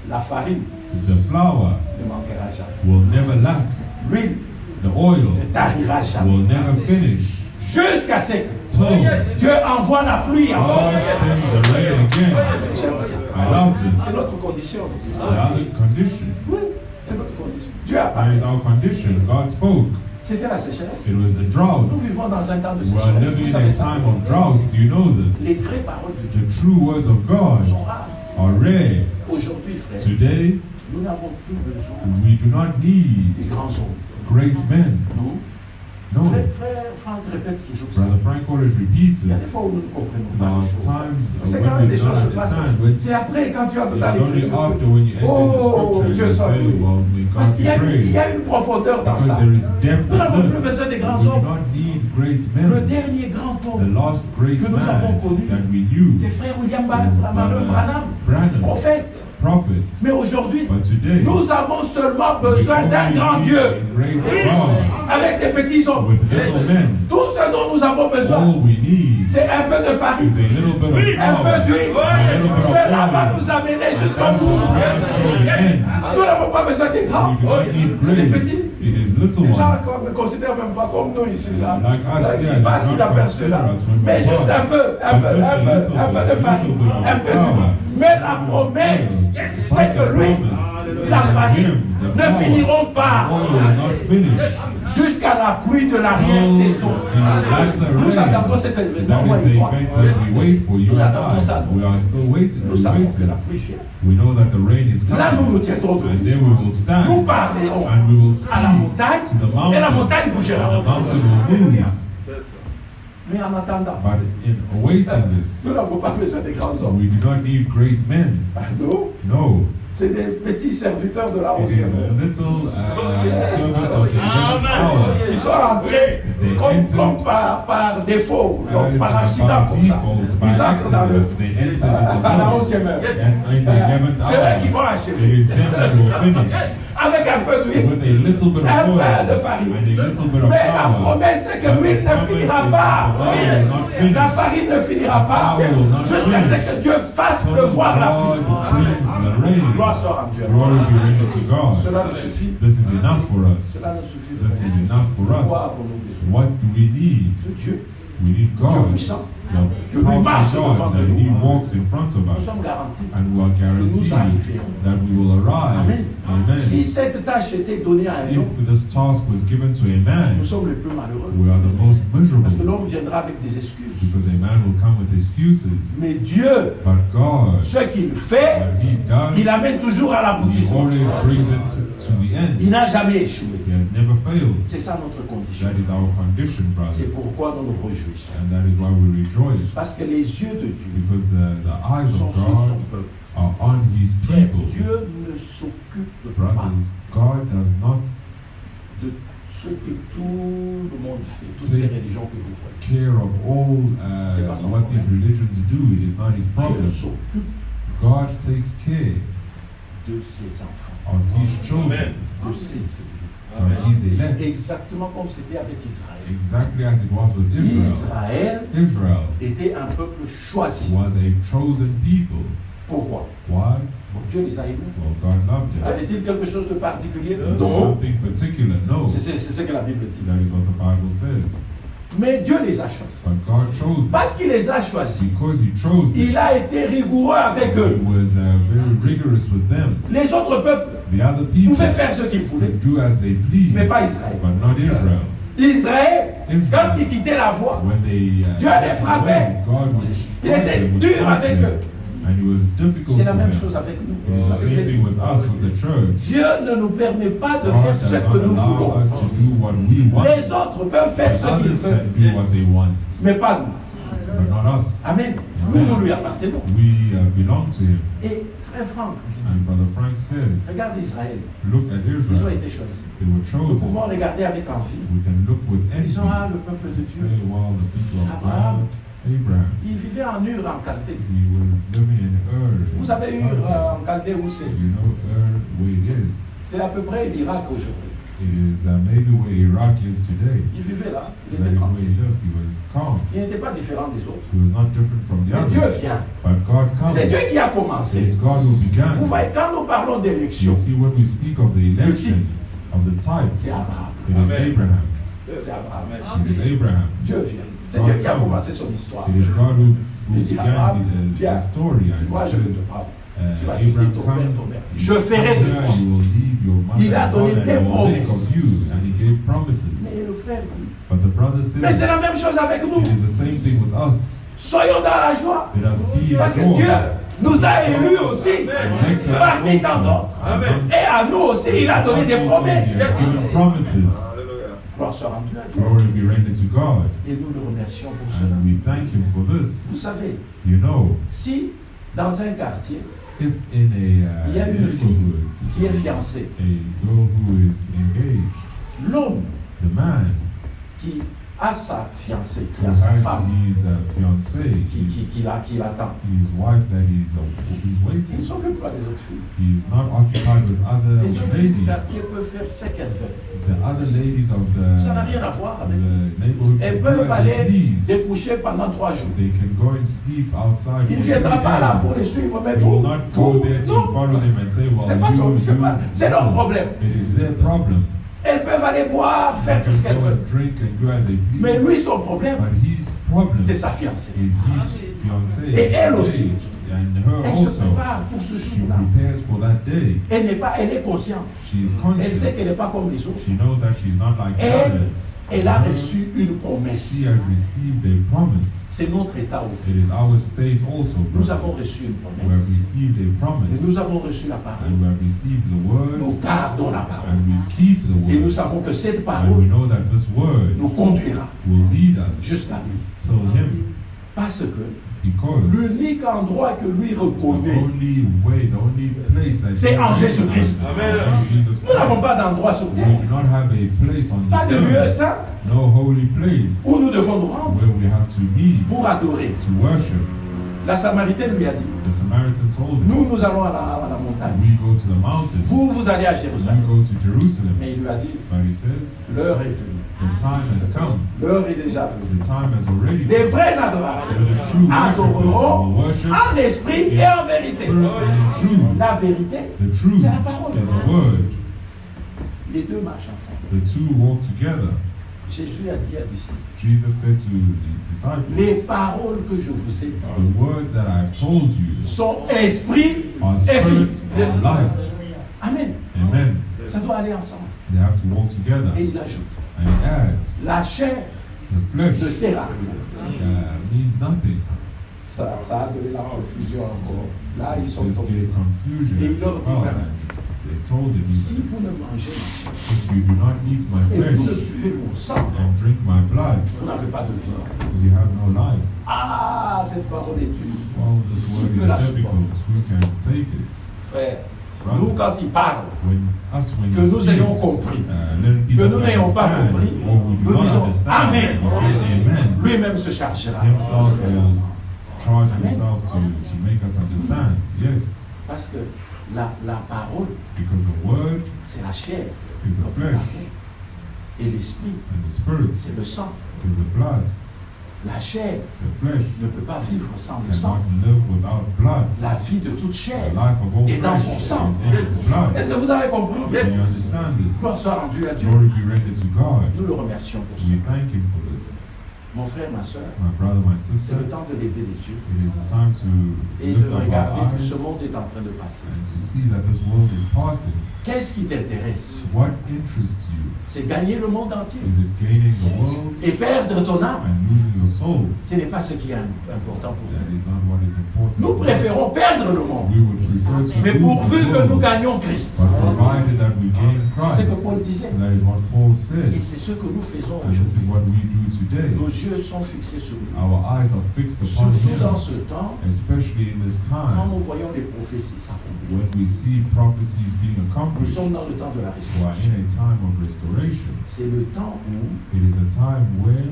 La farine The flour ne manquera jamais. will never lack. L'huile The oil ne tarira will jamais. never finish. Jusqu'à ce que Till Dieu envoie la pluie encore. God sends the rain again. J'aime ça. I love C'est this. notre condition. The other condition. Oui, c'est notre condition. Dieu a That parlé. is our condition. God spoke. C'était la sécheresse. It was a drought. Nous vivons dans un temps de We are sécheresse. living Vous in savez a ça? time of drought. Do you know Les this? vraies paroles de Dieu The true words of God sont rares. are rare. Aujourd'hui, frère, Today, nous n'avons plus besoin we do not need des grands hommes. great men. Nous, No. frère Franck répète toujours ça. Brother Frank always repeats Il y a des this. fois où nous ne comprenons There pas are les choses. times C'est when quand we les don't choses se passent. understand. When C'est après quand tu entres dans it's only l'écriture. after when you enter Oh, the scripture, Dieu you soit say, loué. well, we Parce can't qu'il y a, be il y praised. a une profondeur dans Because ça. there is depth Nous n'avons in plus this. besoin des We grands do hommes. not need great Le men. dernier grand The homme, last great que nous avons man connu, that we knew c'est frère William was Branham, Branham, prophète. prophet. Mais aujourd'hui, But today, nous avons seulement we besoin d'un only grand need Dieu a great God avec des petits hommes. with little men. Tout ce dont nous avons besoin, All we need is c'est un peu de a farine, little bit of un peu flour, d'huile. a little bit of Cela va oil. nous amener jusqu'au That will bout. bring us to the end. Nous n'avons pas besoin des grands. We do not need C'est des great. petits. It is little Les gens ones. ne considèrent même pas comme nous ici, là. Like us Là, here, qui passe, they il don't aperçoit là. consider us when we Mais juste pass. un peu de farine, un peu d'huile. Mais la promesse, c'est que lui, la farine, ne finiront pas Oil will not finish. jusqu'à la pluie de l'arrière-saison. Nous attendons cet événement, moi That is et the toi. event that we wait for, you Nous and attendons I. ça. We are still waiting. Nous We're savons que la waiting. pluie vient. We know that the rain is Là, nous nous coming. tiendrons And debout. then we will stand. Nous parlerons And we will speak à la montagne, to the et la mountain. montagne And the bougera. mountain will move. Mais en attendant, But in awaiting this, nous n'avons pas besoin des grands hommes. we do not need great men. Non, No. c'est des petits serviteurs de la It is a onzième. little servants of the 11th hour. Ils sont entrés comme par défaut, donc par accident comme ça. Ils entrent dans à la 11e heure. C'est eux qui vont It achever. is them that will finish Avec un peu d'huile, with a little bit of un oil peu de farine. and a little bit of Mais la flour. promesse, c'est que l'huile ne finira pas. La farine ne finira pas jusqu'à ce que Dieu fasse pleuvoir la pluie. God brings the rain. Gloire soit en Dieu. Glory be rendered to God. Cela nous suffit. This is enough for us. Cela nous suffit. This is enough for Quoi us. avons-nous besoin? What do we need? De Dieu. We need Dieu God. puissant. que lui marche devant de He nous, walks in front of nous us, sommes garantis and we are que nous guaranteed arriverons. that we will arrive. Amen. Amen. Si cette tâche était donnée à un homme, If this task was given to a man, nous sommes les plus malheureux. we are the most Parce que miserable, l'homme viendra avec des excuses. because a man will come with excuses. Mais Dieu, But God, ce qu'il fait, what He does, il amène toujours à He l'aboutissement. always brings it to the end. Il n'a jamais échoué. He has never failed. C'est ça notre condition. That is our condition, C'est brothers. pourquoi nous nous réjouissons. And that is why we rejoice. Parce que les yeux de Dieu Because the eyes sont of sur son God peuple. are on His Frère, people. Dieu ne s'occupe pas Brothers, God does not de ce que tout le monde fait, toutes C'est- ces religions que vous voyez. care of all C'est pas son what these problème. religions do. It is not His Dieu problem. s'occupe God takes care de ses enfants, of His children, de ses élus. of His elect, Exactement comme c'était avec Israël. exactly as it was with Israel. Israël Israel était un peuple choisi. was a chosen people. Pourquoi? Why? Bon, Dieu les a aimés. Well, God loved them. Avait-il quelque chose de particulier? Was Non. something particular? No. C'est ce que la Bible dit. That is what the Bible says. Mais Dieu les a choisis. But God chose them. Parce qu'il les a choisis, Because He chose them. il a été rigoureux avec He eux. was very rigorous with them. Les autres peuples The other people pouvaient faire ce qu'ils voulaient, could do as they pleased, mais pas Israël. but not Israel. Israël, quand ils quittaient la voie, When they Dieu les frappait. God would Il strike était them, would dur strike avec them. eux. And it was difficult C'est la for même them. chose avec nous. It is the Avec same thing l'Église. with us, with the church. Dieu ne nous permet pas de God faire does ce not que nous allow voulons. us to do what we want. Les autres peuvent faire ce qu'ils Others veulent, can do what they want, mais pas nous. but not us. Amen. Nous lui appartenons. We belong to Him. Et frère Franck, And Brother Frank says, regarde Israël. look at Ils ont Israel. été choisis. They were Nous pouvons chosen. regarder avec envie. We can look with envy. Disons, ah, le peuple de and Dieu. say, well, the people of Abraham. God, Abraham, Il vivait en Ur, en Chaldée. he was living in Ur. Vous savez Ur, en Chaldée, où c'est? You know Ur where it is. C'est à peu près l'Irak aujourd'hui. It is maybe where Iraq is today. Il vivait là, il That était is where he tranquille. lived. He was calm. Il n'était pas différent des autres. He was not different from the Mais Dieu others. vient. But God comes. C'est Dieu It qui a is commencé. God who began. Vous voyez, quand nous parlons You d'élection, see, when we speak of the election of the type, c'est Abraham. it is Abraham. C'est Abraham. It is Abraham. Dieu vient. C'est Dieu qui a commencé son histoire. It is God who Il dit, began Abraham, the viens. story. And Moi, it je vais says, te parler. Tu vas quitter Abraham ton père, comes, ton mère. Je ferai de toi. you will leave your mother Il a and donné father, des and I will make promesses. of you. And he gave promises. Mais le frère dit, But the brother mais c'est says, la même chose avec nous. it is the same thing with us. Soyons dans la joie. Let us be Parce que joy. Dieu nous a élus aussi, Next to us parmi tant also. d'autres. Amen. Et à nous aussi, il a donné des promesses. He has given promises. Gloire soit rendue à Dieu. Glory be rendered to God. Et nous le remercions pour cela. And we thank Him for this. Vous savez, You know, si dans un quartier, if in il y a a une fille neighborhood, qui est fiancée, a girl who is engaged, l'homme the man qui a sa fiancée, qui who a sa has femme, his fiancée, qui l'attend, his wife that he's il ne waiting, s'occupe pas des autres filles. he's not occupied with other Les autres filles du ladies. quartier peuvent faire ce qu'elles veulent. The other ladies of the, Ça n'a rien à voir avec the neighborhood Elles can do peuvent as they aller please. découcher pendant 3 jours. They can go and sleep outside. Il ne for viendra 3 pas là pour les days. suivre, mais They will vous, not go vous, there to non. follow them and say, well, C'est pas son- c'est pas- c'est leur no. problème. It is their problem. Elles peuvent aller boire, They faire tout ce can qu'elles go veulent. and drink and do as they please. Mais lui, son problème, But his problem c'est is sa fiancée. his fiancée. Et elle aussi. And her Elle se also. prépare pour ce She jour-là. prepares for that day. Elle est consciente. She is Elle sait qu'elle n'est conscious. pas comme les autres. She knows that she's not like the Elle, others. elle a Her, reçu une promesse. She has received a promise. C'est notre état aussi. It is our state also, Nous avons brothers. reçu une We have promesse. received a promise. Et nous avons reçu la parole. And we have received the word. Nous gardons la parole. And we keep the Et nous word. savons que cette And we parole know that this word nous conduira will lead us jusqu'à lui. till Him. Parce que Because l'unique endroit que lui the reconnaît, only way, the only place that c'est He en has Jésus-Christ. in Jesus Nous n'avons Christ. pas d'endroit sur We terre, do not have a place on pas de this lieu earth, saint no holy place où nous devons nous rendre where we have to meet pour adorer. to worship. La Samaritaine lui a dit, The Samaritan told him, nous allons à la montagne. we go to the mountains, Vous allez à you Jérusalem. go to Jerusalem. Mais il lui a dit, But he says, l'heure est venue. the time has come. L'heure est déjà venue. The time has already Les come. vrais adorateurs The true adoreront worshippers will worship en esprit et en vérité. spirit and in truth. La vérité, The truth c'est la parole. is the word. Les deux marchent ensemble. The two walk together. Jésus a dit à ses disciples, Jesus said to his disciples, les paroles que je vous ai the dites words that I have told you sont esprit are et spirit vie. and life. Amen. Amen. Ça doit aller ensemble. They have to walk together. Et il ajoute, And he adds, la chair the flesh ne sert à rien. means nothing. Ça a donné la confusion encore. Là, ils sont This tombés. gave confusion. Et il leur dit Oh, même, they told him, si vous ne mangez pas if you do not eat my et vous ne flesh buvez mon sang, and drink my blood, vous n'avez pas de vie. you have no life. Ah, cette parole est dure. Well, this Qui word peut la is difficult. supporter? Who can take it? Frère, nous, quand il parle, When que he nous speaks, ayons compris, let que people nous n'ayons pas understand, compris, or we do nous not disons understand, Amen. we say Amen. Lui-même se chargera. Himself will charge Amen. himself to make us understand. Yes, Parce que la parole, because the word c'est la chair. is the comme on flesh, l'appelle. Et l'esprit, and the spirit c'est le sang. is the blood. La chair The flesh ne peut pas vivre sans le sang. cannot live without blood. La vie de toute The chair life of all est dans flesh son is sang. in his blood. Est-ce que vous avez compris? Do you understand this? Gloire soit rendue à Dieu. Glory be rendered to God. Nous le remercions pour ça. We thank him for this. Mon frère, ma soeur, My brother, my c'est sister, le temps de lever les yeux it is the time to et de lift up regarder our que eyes ce monde est en train de passer. and to see that this world is passing. Qu'est-ce qui t'intéresse? What interests you? C'est gagner le monde entier Is it gaining the world et perdre ton âme. and losing your soul? Ce n'est pas ce qui est important pour That nous. is not what is important. Nous préférons perdre le monde, We would prefer to mais lose pourvu the que nous world, gagnions Christ. but provided that we gain C'est ce Christ. que Paul disait. That is what Paul Et said. c'est ce que nous faisons And this is aujourd'hui. what we do today. Nos yeux sont fixés sur lui. Our eyes are fixed upon Surtout dans him, ce temps, especially in this quand time nous voyons les prophéties s'accomplir. when we see prophecies being Nous accomplished. sommes dans le temps de la We are restauration. in a time of restoration. C'est le temps où It is a time where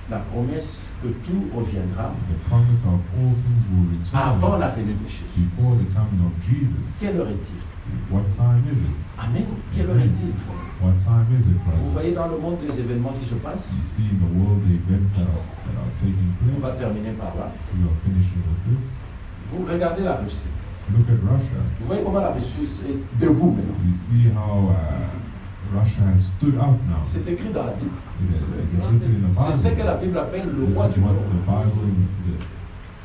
la promesse que tout reviendra the promise of all things will avant return la venue de Jésus. before the coming of Jesus. Quelle heure est-il? What time is it? Amen. Quelle heure est-il, frère? What time is it, Vous voyez brothers? dans le monde des événements qui se passent? You see in the world the events that are taking On va place. terminer par là. We are finishing with this. Vous regardez la Russie. Look at Russia. Vous voyez comment la Russie est debout maintenant. You see how Russia has stood up now. C'est écrit dans la Bible. It is written in the C'est ce que Bible. la Bible appelle le This roi is du what monde.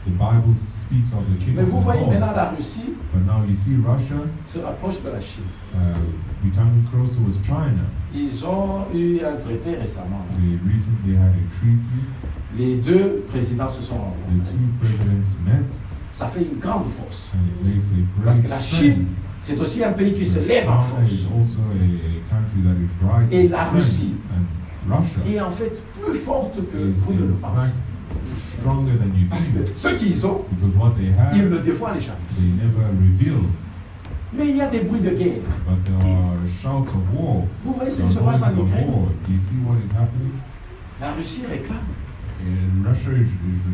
the Bible speaks of the king Mais of vous the voyez maintenant world. la Russie But now you see Russia se rapproche de la Chine. becoming closer with China. Ils ont eu un traité récemment. They recently had a treaty. Les deux présidents se sont The rencontrés. two presidents met, Ça fait une grande force. and it makes a Parce great que la strength. Chine, c'est aussi un pays qui se lève en China is force. also a country that is rising. Et la in Russie strength. And Russia Et en fait, plus forte que is vous ne le in pensez. fact stronger than you Parce que think. ce qu'ils ont, Because what they have, ils ne le dévoilent jamais. they never reveal. Mais il y a des bruits de guerre. But there are shouts of war. Vous voyez ce There qui se are passe en noises of Ukraine? war. Do you see what is happening? La Russie réclame. And Russia is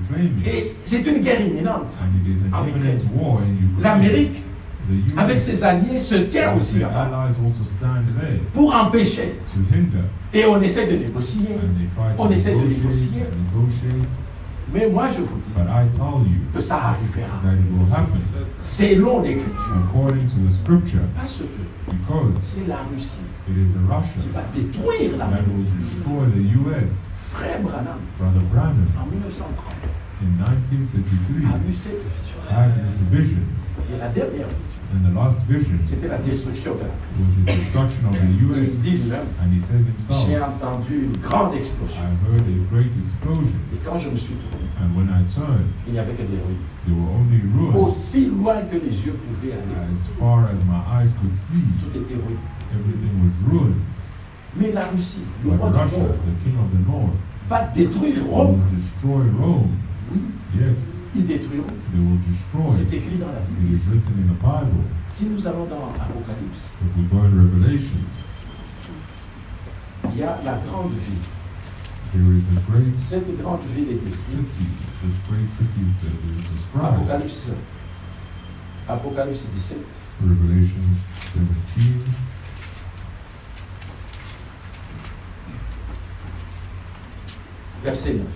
reclaiming. Et c'est une guerre imminente. And it is an en imminent Ukraine. war in Ukraine. L'Amérique, The US avec ses alliés, se tient aussi their là-bas allies also stand there pour empêcher. to hinder. Et on essaie de négocier. And they try to On essaie de negotiate négocier. and negotiate. Mais moi, je vous dis But I tell you que ça arrivera. that it will happen Selon l'Écriture. according to the scripture, Parce que because c'est la Russie it is the Russia qui va détruire that l'Amérique. will destroy the US. Frère Branham, Brother Branham en 1930, in 1933 a eu cette vision. had this vision, Et la dernière vision, and the last vision c'était la destruction de l'Amérique. was the destruction of the Il US. dit lui-même, And he says himself, j'ai entendu une grande explosion. I heard a great explosion, Et quand je me suis tourné, and when I turned, il n'y avait que des ruines. there were only ruins. Aussi loin que les yeux pouvaient aller, As far as my eyes could see, tout était ruine. everything was ruins. Mais la Russie, le But roi du Russia, monde, the king of the north, va détruire will Rome. destroy Rome. Oui, Yes, ils détruiront. they will destroy. C'est écrit dans la It Bible. is written in the Bible. Si nous allons dans Apocalypse, If we go in Revelations, il y a la grande ville. there is a great Cette grande ville est décrite. city. This great city is described. Apocalypse, Apocalypse 17, Revelations 17, verset 9.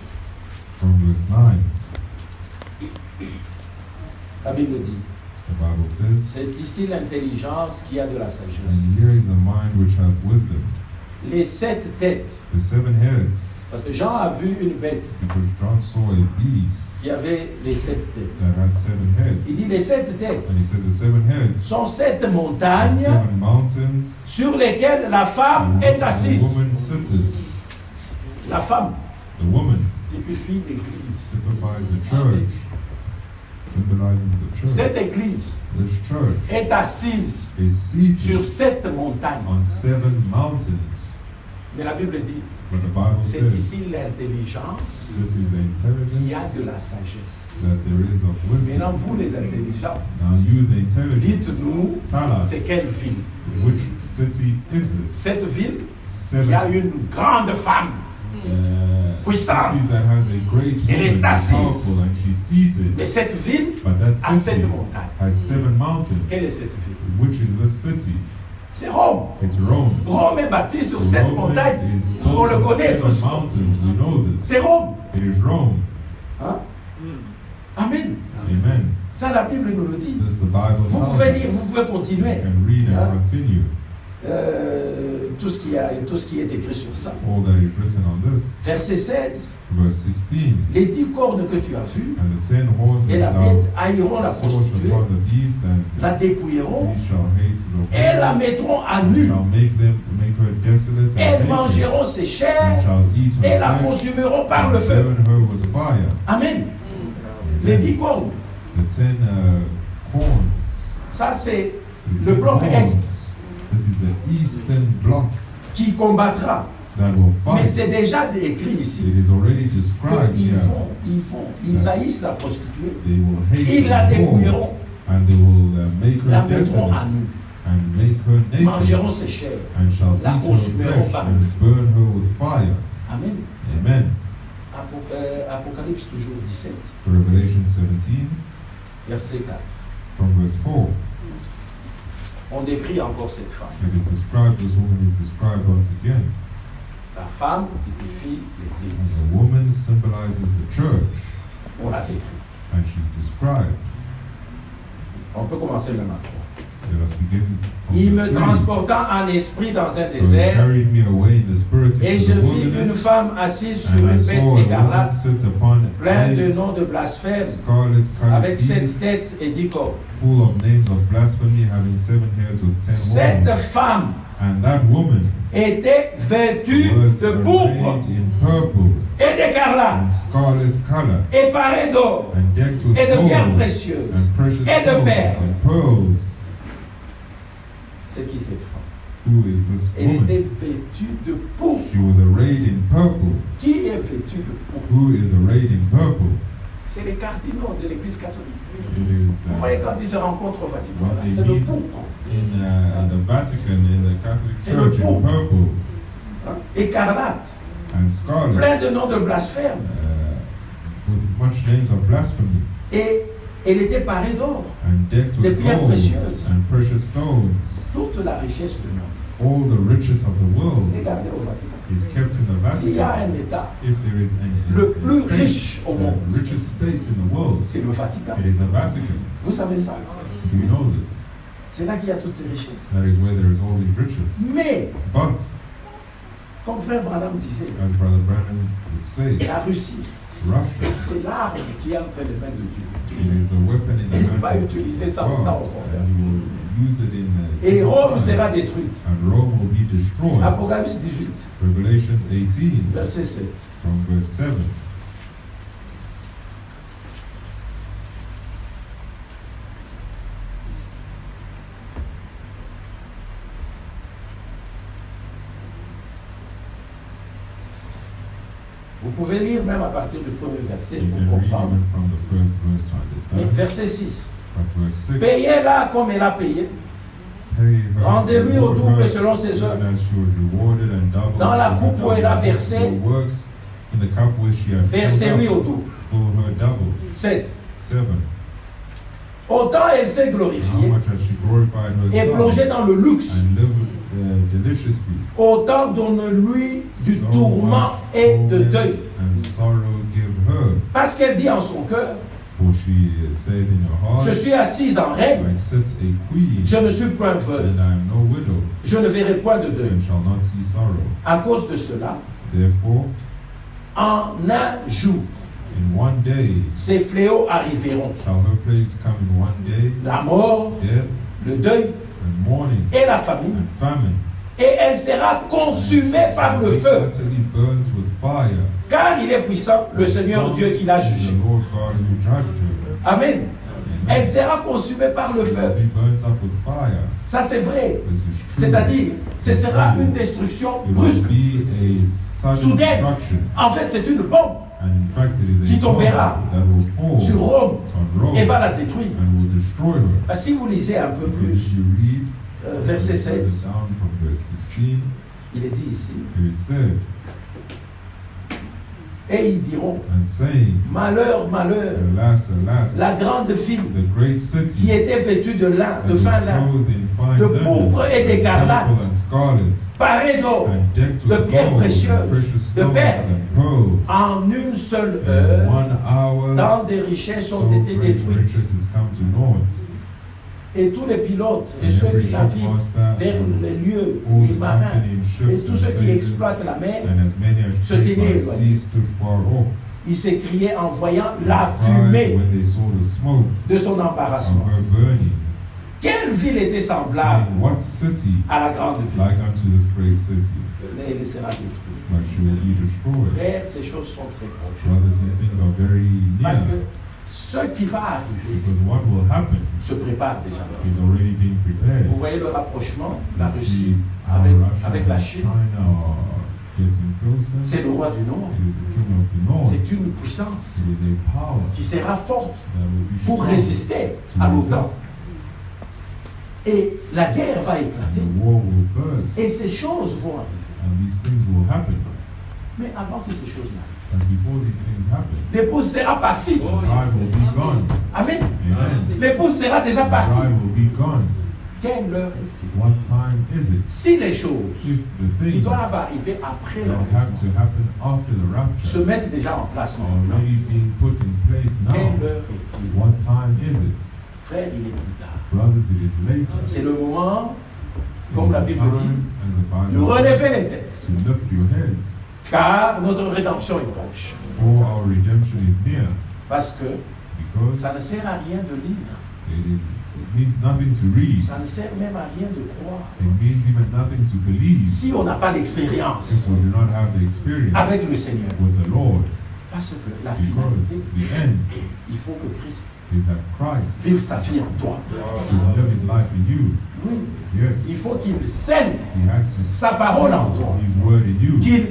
from verse 9. La Bible dit, The Bible says, c'est ici l'intelligence qui a de la sagesse. and here is the mind which hath wisdom. les 7 têtes. The 7 heads. Parce que Jean a vu une bête Because John saw a beast qui avait les 7 têtes. that had 7 heads. Il dit les 7 têtes And he said the 7 heads sont 7 are montagnes 7 mountains sur lesquelles la femme est and the assise. woman seated. La femme The woman typifie l'Église. signifies the church. Symbolizes the church. Cette Église This church est assise is seated sur 7 montagnes. on 7 mountains. Mais la Bible dit, But the Bible c'est says ici l'intelligence this is the qui a intelligence de la sagesse. that there is of Maintenant, wisdom. vous les intelligents, Now you, the intelligence, dites-nous, tell us c'est quelle ville? which city is this? Cette ville, il Seven y a une grande femme. puissante. cities that has a great Elle est woman, assise. powerful, and she's seated. Mais cette ville But that a 7 city montagnes. has 7 mountains. Quelle est cette ville? Which is the city? C'est Rome. It's Rome. Rome est bâtie sur 7 Rome montagnes. is On built le on connaît 7 tous. mountains. We know this. C'est Rome. It is Rome. Hein? Amen. Amen. Ça, la Bible nous le dit. This the Bible Vous tells pouvez lire, us. vous pouvez continuer. You can read Hein? and continue. Tout ce qui est écrit sur ça. All that is written on this. Verset 16. Verse 16. Les 10 cornes que tu as vues, And the 10 horns et which la thou bête haïront la sawest prostituée, upon the beast, la and dépouilleront, he shall hate the et la whore, mettront à and nu. shall make her desolate and Elles naked, mangeront ses and chairs shall eat her et la flesh, consumeront par le and feu. burn her with fire. Amen. Les 10 cornes, The 10 horns. ça c'est The le 10 bloc horns. Est This is the eastern bloc qui combattra. that will Mais fight. c'est déjà écrit ici It is already described qu'ils here. ils haïssent la prostituée. They will hate Ils la the whore, dépouilleront, and they will make la her mettront à desolate, nu, and make her naked, mangeront ses chairs. and shall la eat her consumeront flesh, par le and feu. burn her with fire. Amen. Amen. Apocalypse toujours 17, Revelation 17, verset 4. from verse 4. On décrit encore cette femme. It is described, this woman is described once again. La femme typifie And l'Église. the woman symbolizes the church, On l'a décrit. and she's described. On peut commencer le matin. Let us begin from Il verse me 3. transporta en esprit dans un So he désert, carried me away in the spirit et into je the vis une wilderness, femme assise sur and I une saw bête a woman écarlate, sit upon pleine de a noms de blasphème, scarlet colored avec 7 beast, têtes et 10 cornes. full of names of blasphemy, having 7 heads with 10 Cette horns. femme And that woman était vêtue was de pourpre arrayed in purple et d'écarlate, and scarlet color, et parée d'or, and decked with et de pierres gold précieuses, and precious et de stones perles. and pearls. C'est qui cette femme? Who is this Elle woman? était vêtue de pourpre. She was arrayed in purple. Qui est vêtu de pourpre? Who is arrayed in purple? C'est les cardinaux de l'Église catholique. It is Vous voyez quand ils se rencontrent au Vatican, what là, they c'est le meet pourpre. in the Vatican, in the Catholic C'est le Church, in pourpre. purple Hein? Écarlate, and scarlet, plein de noms de blasphème. with much names of blasphemy, Et elle était parée d'or, and decked des with pierres gold précieuses. and precious stones. Toute la richesse du monde. All the riches of the world Regardez au Vatican. is kept in the S'il y a un Vatican. État, If there is le plus state, riche au monde, the richest state in the world, c'est le Vatican. it is the Vatican. Vous savez ça? Do you know this? C'est là qu'il y a toutes ces richesses. That is where there is all these riches. Mais, But, comme frère Branham disait, as Brother Brandon would say, la Russie, Russia, c'est l'arme qui est entre les mains de Dieu. it is the weapon in the Il hand va of utiliser ça God, autant au contraire. and he will use it in Et Rome time, sera détruite. and Rome will be destroyed. Apocalypse 18, Revelation 18, verset 7. from verse 7. Vous pouvez lire même à partir du premier verset You pour can read comprendre. even from the first verse to Mais understand. verset 6. But verse 6, Payez-la comme elle a payé. pay her, Rendez-lui au reward double her, selon ses even œuvres. as she was rewarded and doubled Dans la for coupe où elle a versé, her works, in the cup which she had Versez-lui filled au up, double. full her double. 7. 7. Autant elle s'est How glorifiée much has she glorified et herself plongée dans le luxe, and lived deliciously. autant donne-lui du So tourment much et de torment deuil. and sorrow give her, Parce qu'elle dit en son cœur, For she said in her heart, Je suis assise en règne, I sit a queen, je ne suis point veuve, and I am no widow, je ne verrai point de deuil. and shall not see sorrow. À cause de cela, Therefore, en un jour, in one day ces fléaux arriveront. shall her plagues come in one day, La mort, death, le deuil and mourning, et la famine. and famine. Et elle sera consumée par le feu. Utterly burnt with fire. Car il est puissant, le Seigneur Dieu qui l'a Is jugé. the Lord God who judged her. Amen. Elle sera consumée par le She will feu. be burnt up with fire. Ça c'est vrai. This is true. C'est-à-dire, ce sera une destruction It will brusque, be a sudden soudaine. destruction. En fait, c'est une bombe And in fact, it is qui a bomb tombera that will fall sur Rome on Rome et va la détruire. and will destroy her. Si vous lisez un peu Because plus, if you read verset further 16, down from verse 16, il est dit ici, it is said, et ils diront, and saying, malheur, malheur, Alas, alas, la grande ville the great qui city était vêtue de lin, that de was fin lin, clothed in fine de linen, pourpre et d'écarlate, purple and scarlet, parée d'or, and decked de with pierres gold and précieuses, precious de stones perles, and pearls. en une seule In heure, 1 hour, tant des richesses so ont été great détruites. riches has come to naught. Et tous les pilotes et And ceux every qui naviguent shipmaster vers and les lieux, all les the marins company in ships et tous and ceux qui sailors, exploitent la mer, and as many as se trade tenaient by éloignés. sea stood far off. Ils s'écriaient en voyant and la cried fumée when they saw the smoke de son of embarrassement. her burning, Quelle ville était semblable saying, What city à la grande ville? like unto this great city? Elle sera détruite. But she will be destroyed. Frères, ces choses sont très proches. Brothers, these things are very Parce near. que ce qui va arriver Because what will happen se prépare déjà. is already being prepared. Vous voyez le rapprochement, la You see Russie how avec, Russia avec la and Chine. China are getting closer. C'est le roi du Nord. It is the king of the north. C'est une puissance It is a power qui sera forte that will be pour strong résister to à l'OTAN. resist. Et la guerre va And éclater. the war will burst. Et ces choses vont arriver. And these things will happen. Mais avant que ces choses n'arrivent, And before these things happen, l'épouse sera partie. the bride will be gone. Amen. Amen. L'épouse sera déjà The partie. bride will be gone. Quelle heure est-il? What time is it? Si les choses If the qui things doivent that arriver après have to l'enlèvement happen after the se rapture mettent déjà en place are maintenant, already being put in place now, quelle heure est-il? what time is it? Frère, il est plus tard. Brothers, it is later. C'est le moment, comme It is la the Bible time, dit, as the de Bible relever says, les têtes, to lift your heads, car notre rédemption est proche. for our redemption is near. Parce que Because ça ne sert à rien de lire, it means nothing to read. ça ne sert même à rien de croire. It means even nothing to believe Si on n'a pas if l'expérience we do not have the experience avec le Seigneur. with the Lord. Parce que la Because finalité, the end il faut que Christ is that Christ vive sa vie en toi. should live his life in you. Oui, Yes, il faut qu'il scelle he has to sa parole en toi, his word in you, qu'il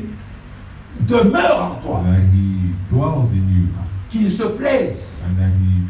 demeure en toi, that he dwells in you, qu'il se plaise, and that he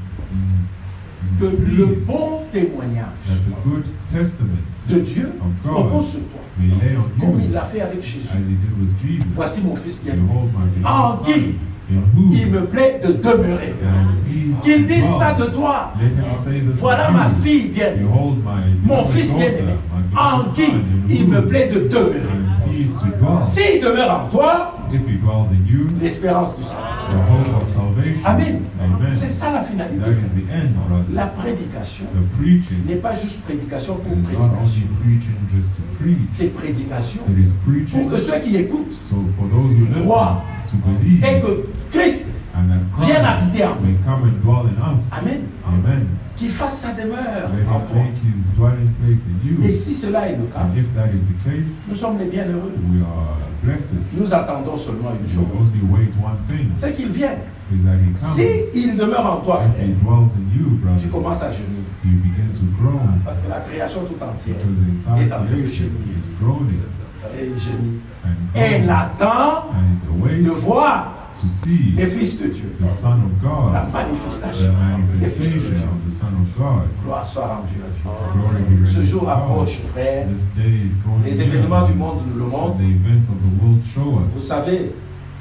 que is le pleased bon témoignage that the good testament de Dieu of God repose sur toi, may lay on comme il you l'a fait avec Jésus. as he did with Jesus. Voici mon fils bien-aimé, Behold my en beloved qui son, in whom il me plaît de demeurer. am pleased Qu'il dise to ça dwell. de toi. Let him say this Voilà of ma you. fille bien-aimée, Behold my mon beloved fils daughter, bien-aimé, my en beloved qui son, in il me whom plaît de demeurer. I am pleased to dwell. S'il demeure en toi, If he dwells in you, l'espérance du salut. the hope of salvation. Amen. Amen. C'est ça la finalité. That is the end, La brothers. prédication The preaching n'est pas juste prédication pour is not only prédication. preaching just to preach. C'est prédication It is pour preaching que ceux qui écoutent so for those who listen croient to believe et que Christ and that vienne Christ habiter en nous. may come and dwell in us. Amen. Amen. Qui fasse sa demeure Let en him toi. make his dwelling place in Et you. si cela est le cas, And if that is the case, nous sommes les bienheureux. we are blessed. Nous attendons seulement une We chose, only wait one thing, c'est qu'il vienne. is that he comes. Si il demeure en toi, If he frère, dwells in you, tu commences brothers, à gémir. you begin to groan. Parce que la création tout entière Because the est entire en train de creation gémir. is groaning Et il gémit. and Elle groans attend and de waits voir to see les fils de Dieu. the Son of La God, manifestation the des fils de manifestation Dieu. of the Son of God. Gloire soit rendue à Dieu. Glory be Ce rendered jour to God. approche, frère. This day is drawing Les near. événements du monde nous le And montrent. the events of the world show Vous us. savez,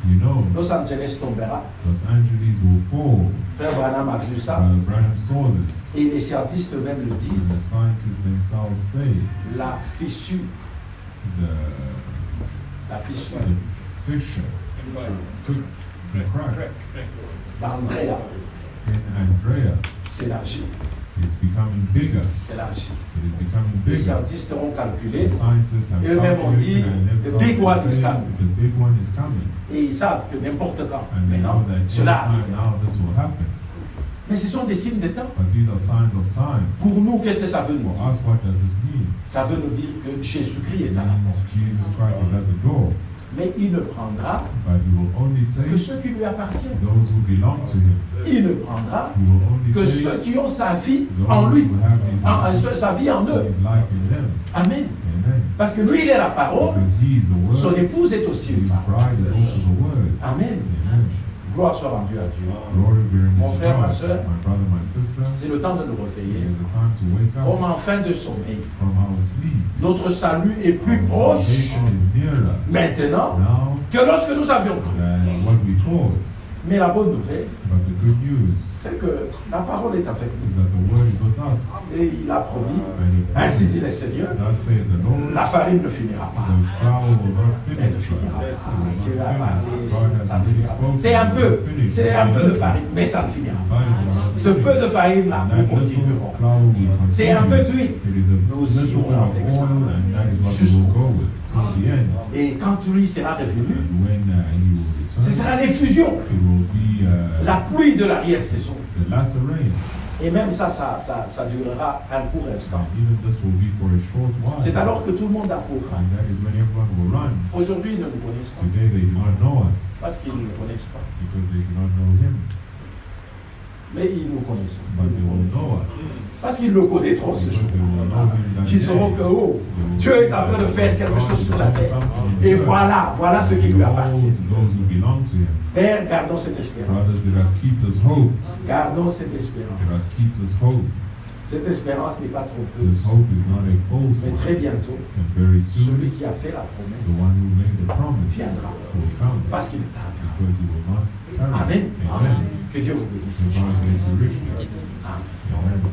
You know, Los Angeles tombera. Los Angeles will fall. Frère Branham a vu ça. Brother Branham saw this. Et les scientifiques eux-mêmes le And the disent. scientists themselves say La fissure, la fissure the fissure, the crack d'Andrea in Andrea, s'élargit. it's becoming bigger. S'élargit. It is becoming Les bigger. scientifiques ont calculé The scientists have Et eux-mêmes ont dit, calculated and the themselves big one is say coming. the big one is coming. et ils savent que n'importe quand, And they maintenant, know that cela anytime arrive. now this will happen. Mais ce sont des signes de temps. But these are signs of time. Pour nous, qu'est-ce que ça veut nous For dire? us, what does this mean? Ça veut nous dire que Jésus-Christ It est à la means porte. Jesus Christ is at the door. Mais il ne prendra But he will only que take ceux qui lui appartiennent. those who belong to him. Il ne prendra He will only que take ceux qui ont sa vie those en lui, who have his sa vie en eux. his life in them. Amen. Amen. Parce que lui, il est la parole, Because he is the word. son épouse est aussi His une parole. bride is also the word. Amen. Amen. Gloire soit rendue à Dieu. Glory be to Mon frère, ma God. sœur, My brother, my sister, c'est le temps de nous it réveiller. is the time to wake Comme up en fin de sommeil, from our sleep. notre salut est plus Our proche salvation is nearer maintenant now que lorsque nous avions cru. than what we thought. Mais la bonne nouvelle, But the good news c'est que la parole est avec is nous. that the word is with us. Et il a promis, And he ainsi dit promised, le Seigneur, thus saith the Lord, la farine ne finira the pas. flour will not Elle ne finish. finira It pas. will Dieu a not parlé, finish. God has ça ne already finira pas. spoken. C'est un It will peu, not finish. c'est un peu de farine, mais ça ne finira pas. But it will not Ce peu de finish. farine là, And nous that little continuerons. flour will C'est un peu continue. d'huile. It is a Nous little irons bit of avec ça. oil, and that is what we Jusqu'au will go with till the end. Et quand lui sera revenu, And when he will ce return, sera l'effusion, it will be la pluie de l'arrière-saison. the latter rain. Et même ça durera un court instant. And even this will be for a short while. C'est alors que tout le monde accourra. And that is when everyone will run. Aujourd'hui, ils ne nous connaissent pas. Today they do not know us Parce qu'ils ne nous connaissent pas. because they do not know him. Mais ils nous connaissent. But they will know us. Parce qu'ils le connaîtront ce Because jour. they will know him that Ils sauront day. que, oh, Dieu est en train de faire quelque chose sur la terre. Something. Et voilà ce qui lui appartient. Those who belong to him. Frères, gardons cette espérance. Brothers, let us keep this hope. Gardons cette espérance. Let us keep this hope. Cette espérance n'est pas trompeuse. This hope is not a false Mais très one. bientôt, And very soon, celui qui a fait la the promesse one who made the promise viendra. will come. Parce qu'il est tardé. Because he will not tarry. Amen. Amen. Que Dieu vous bénisse. And God bless you richly. Amen. Amen.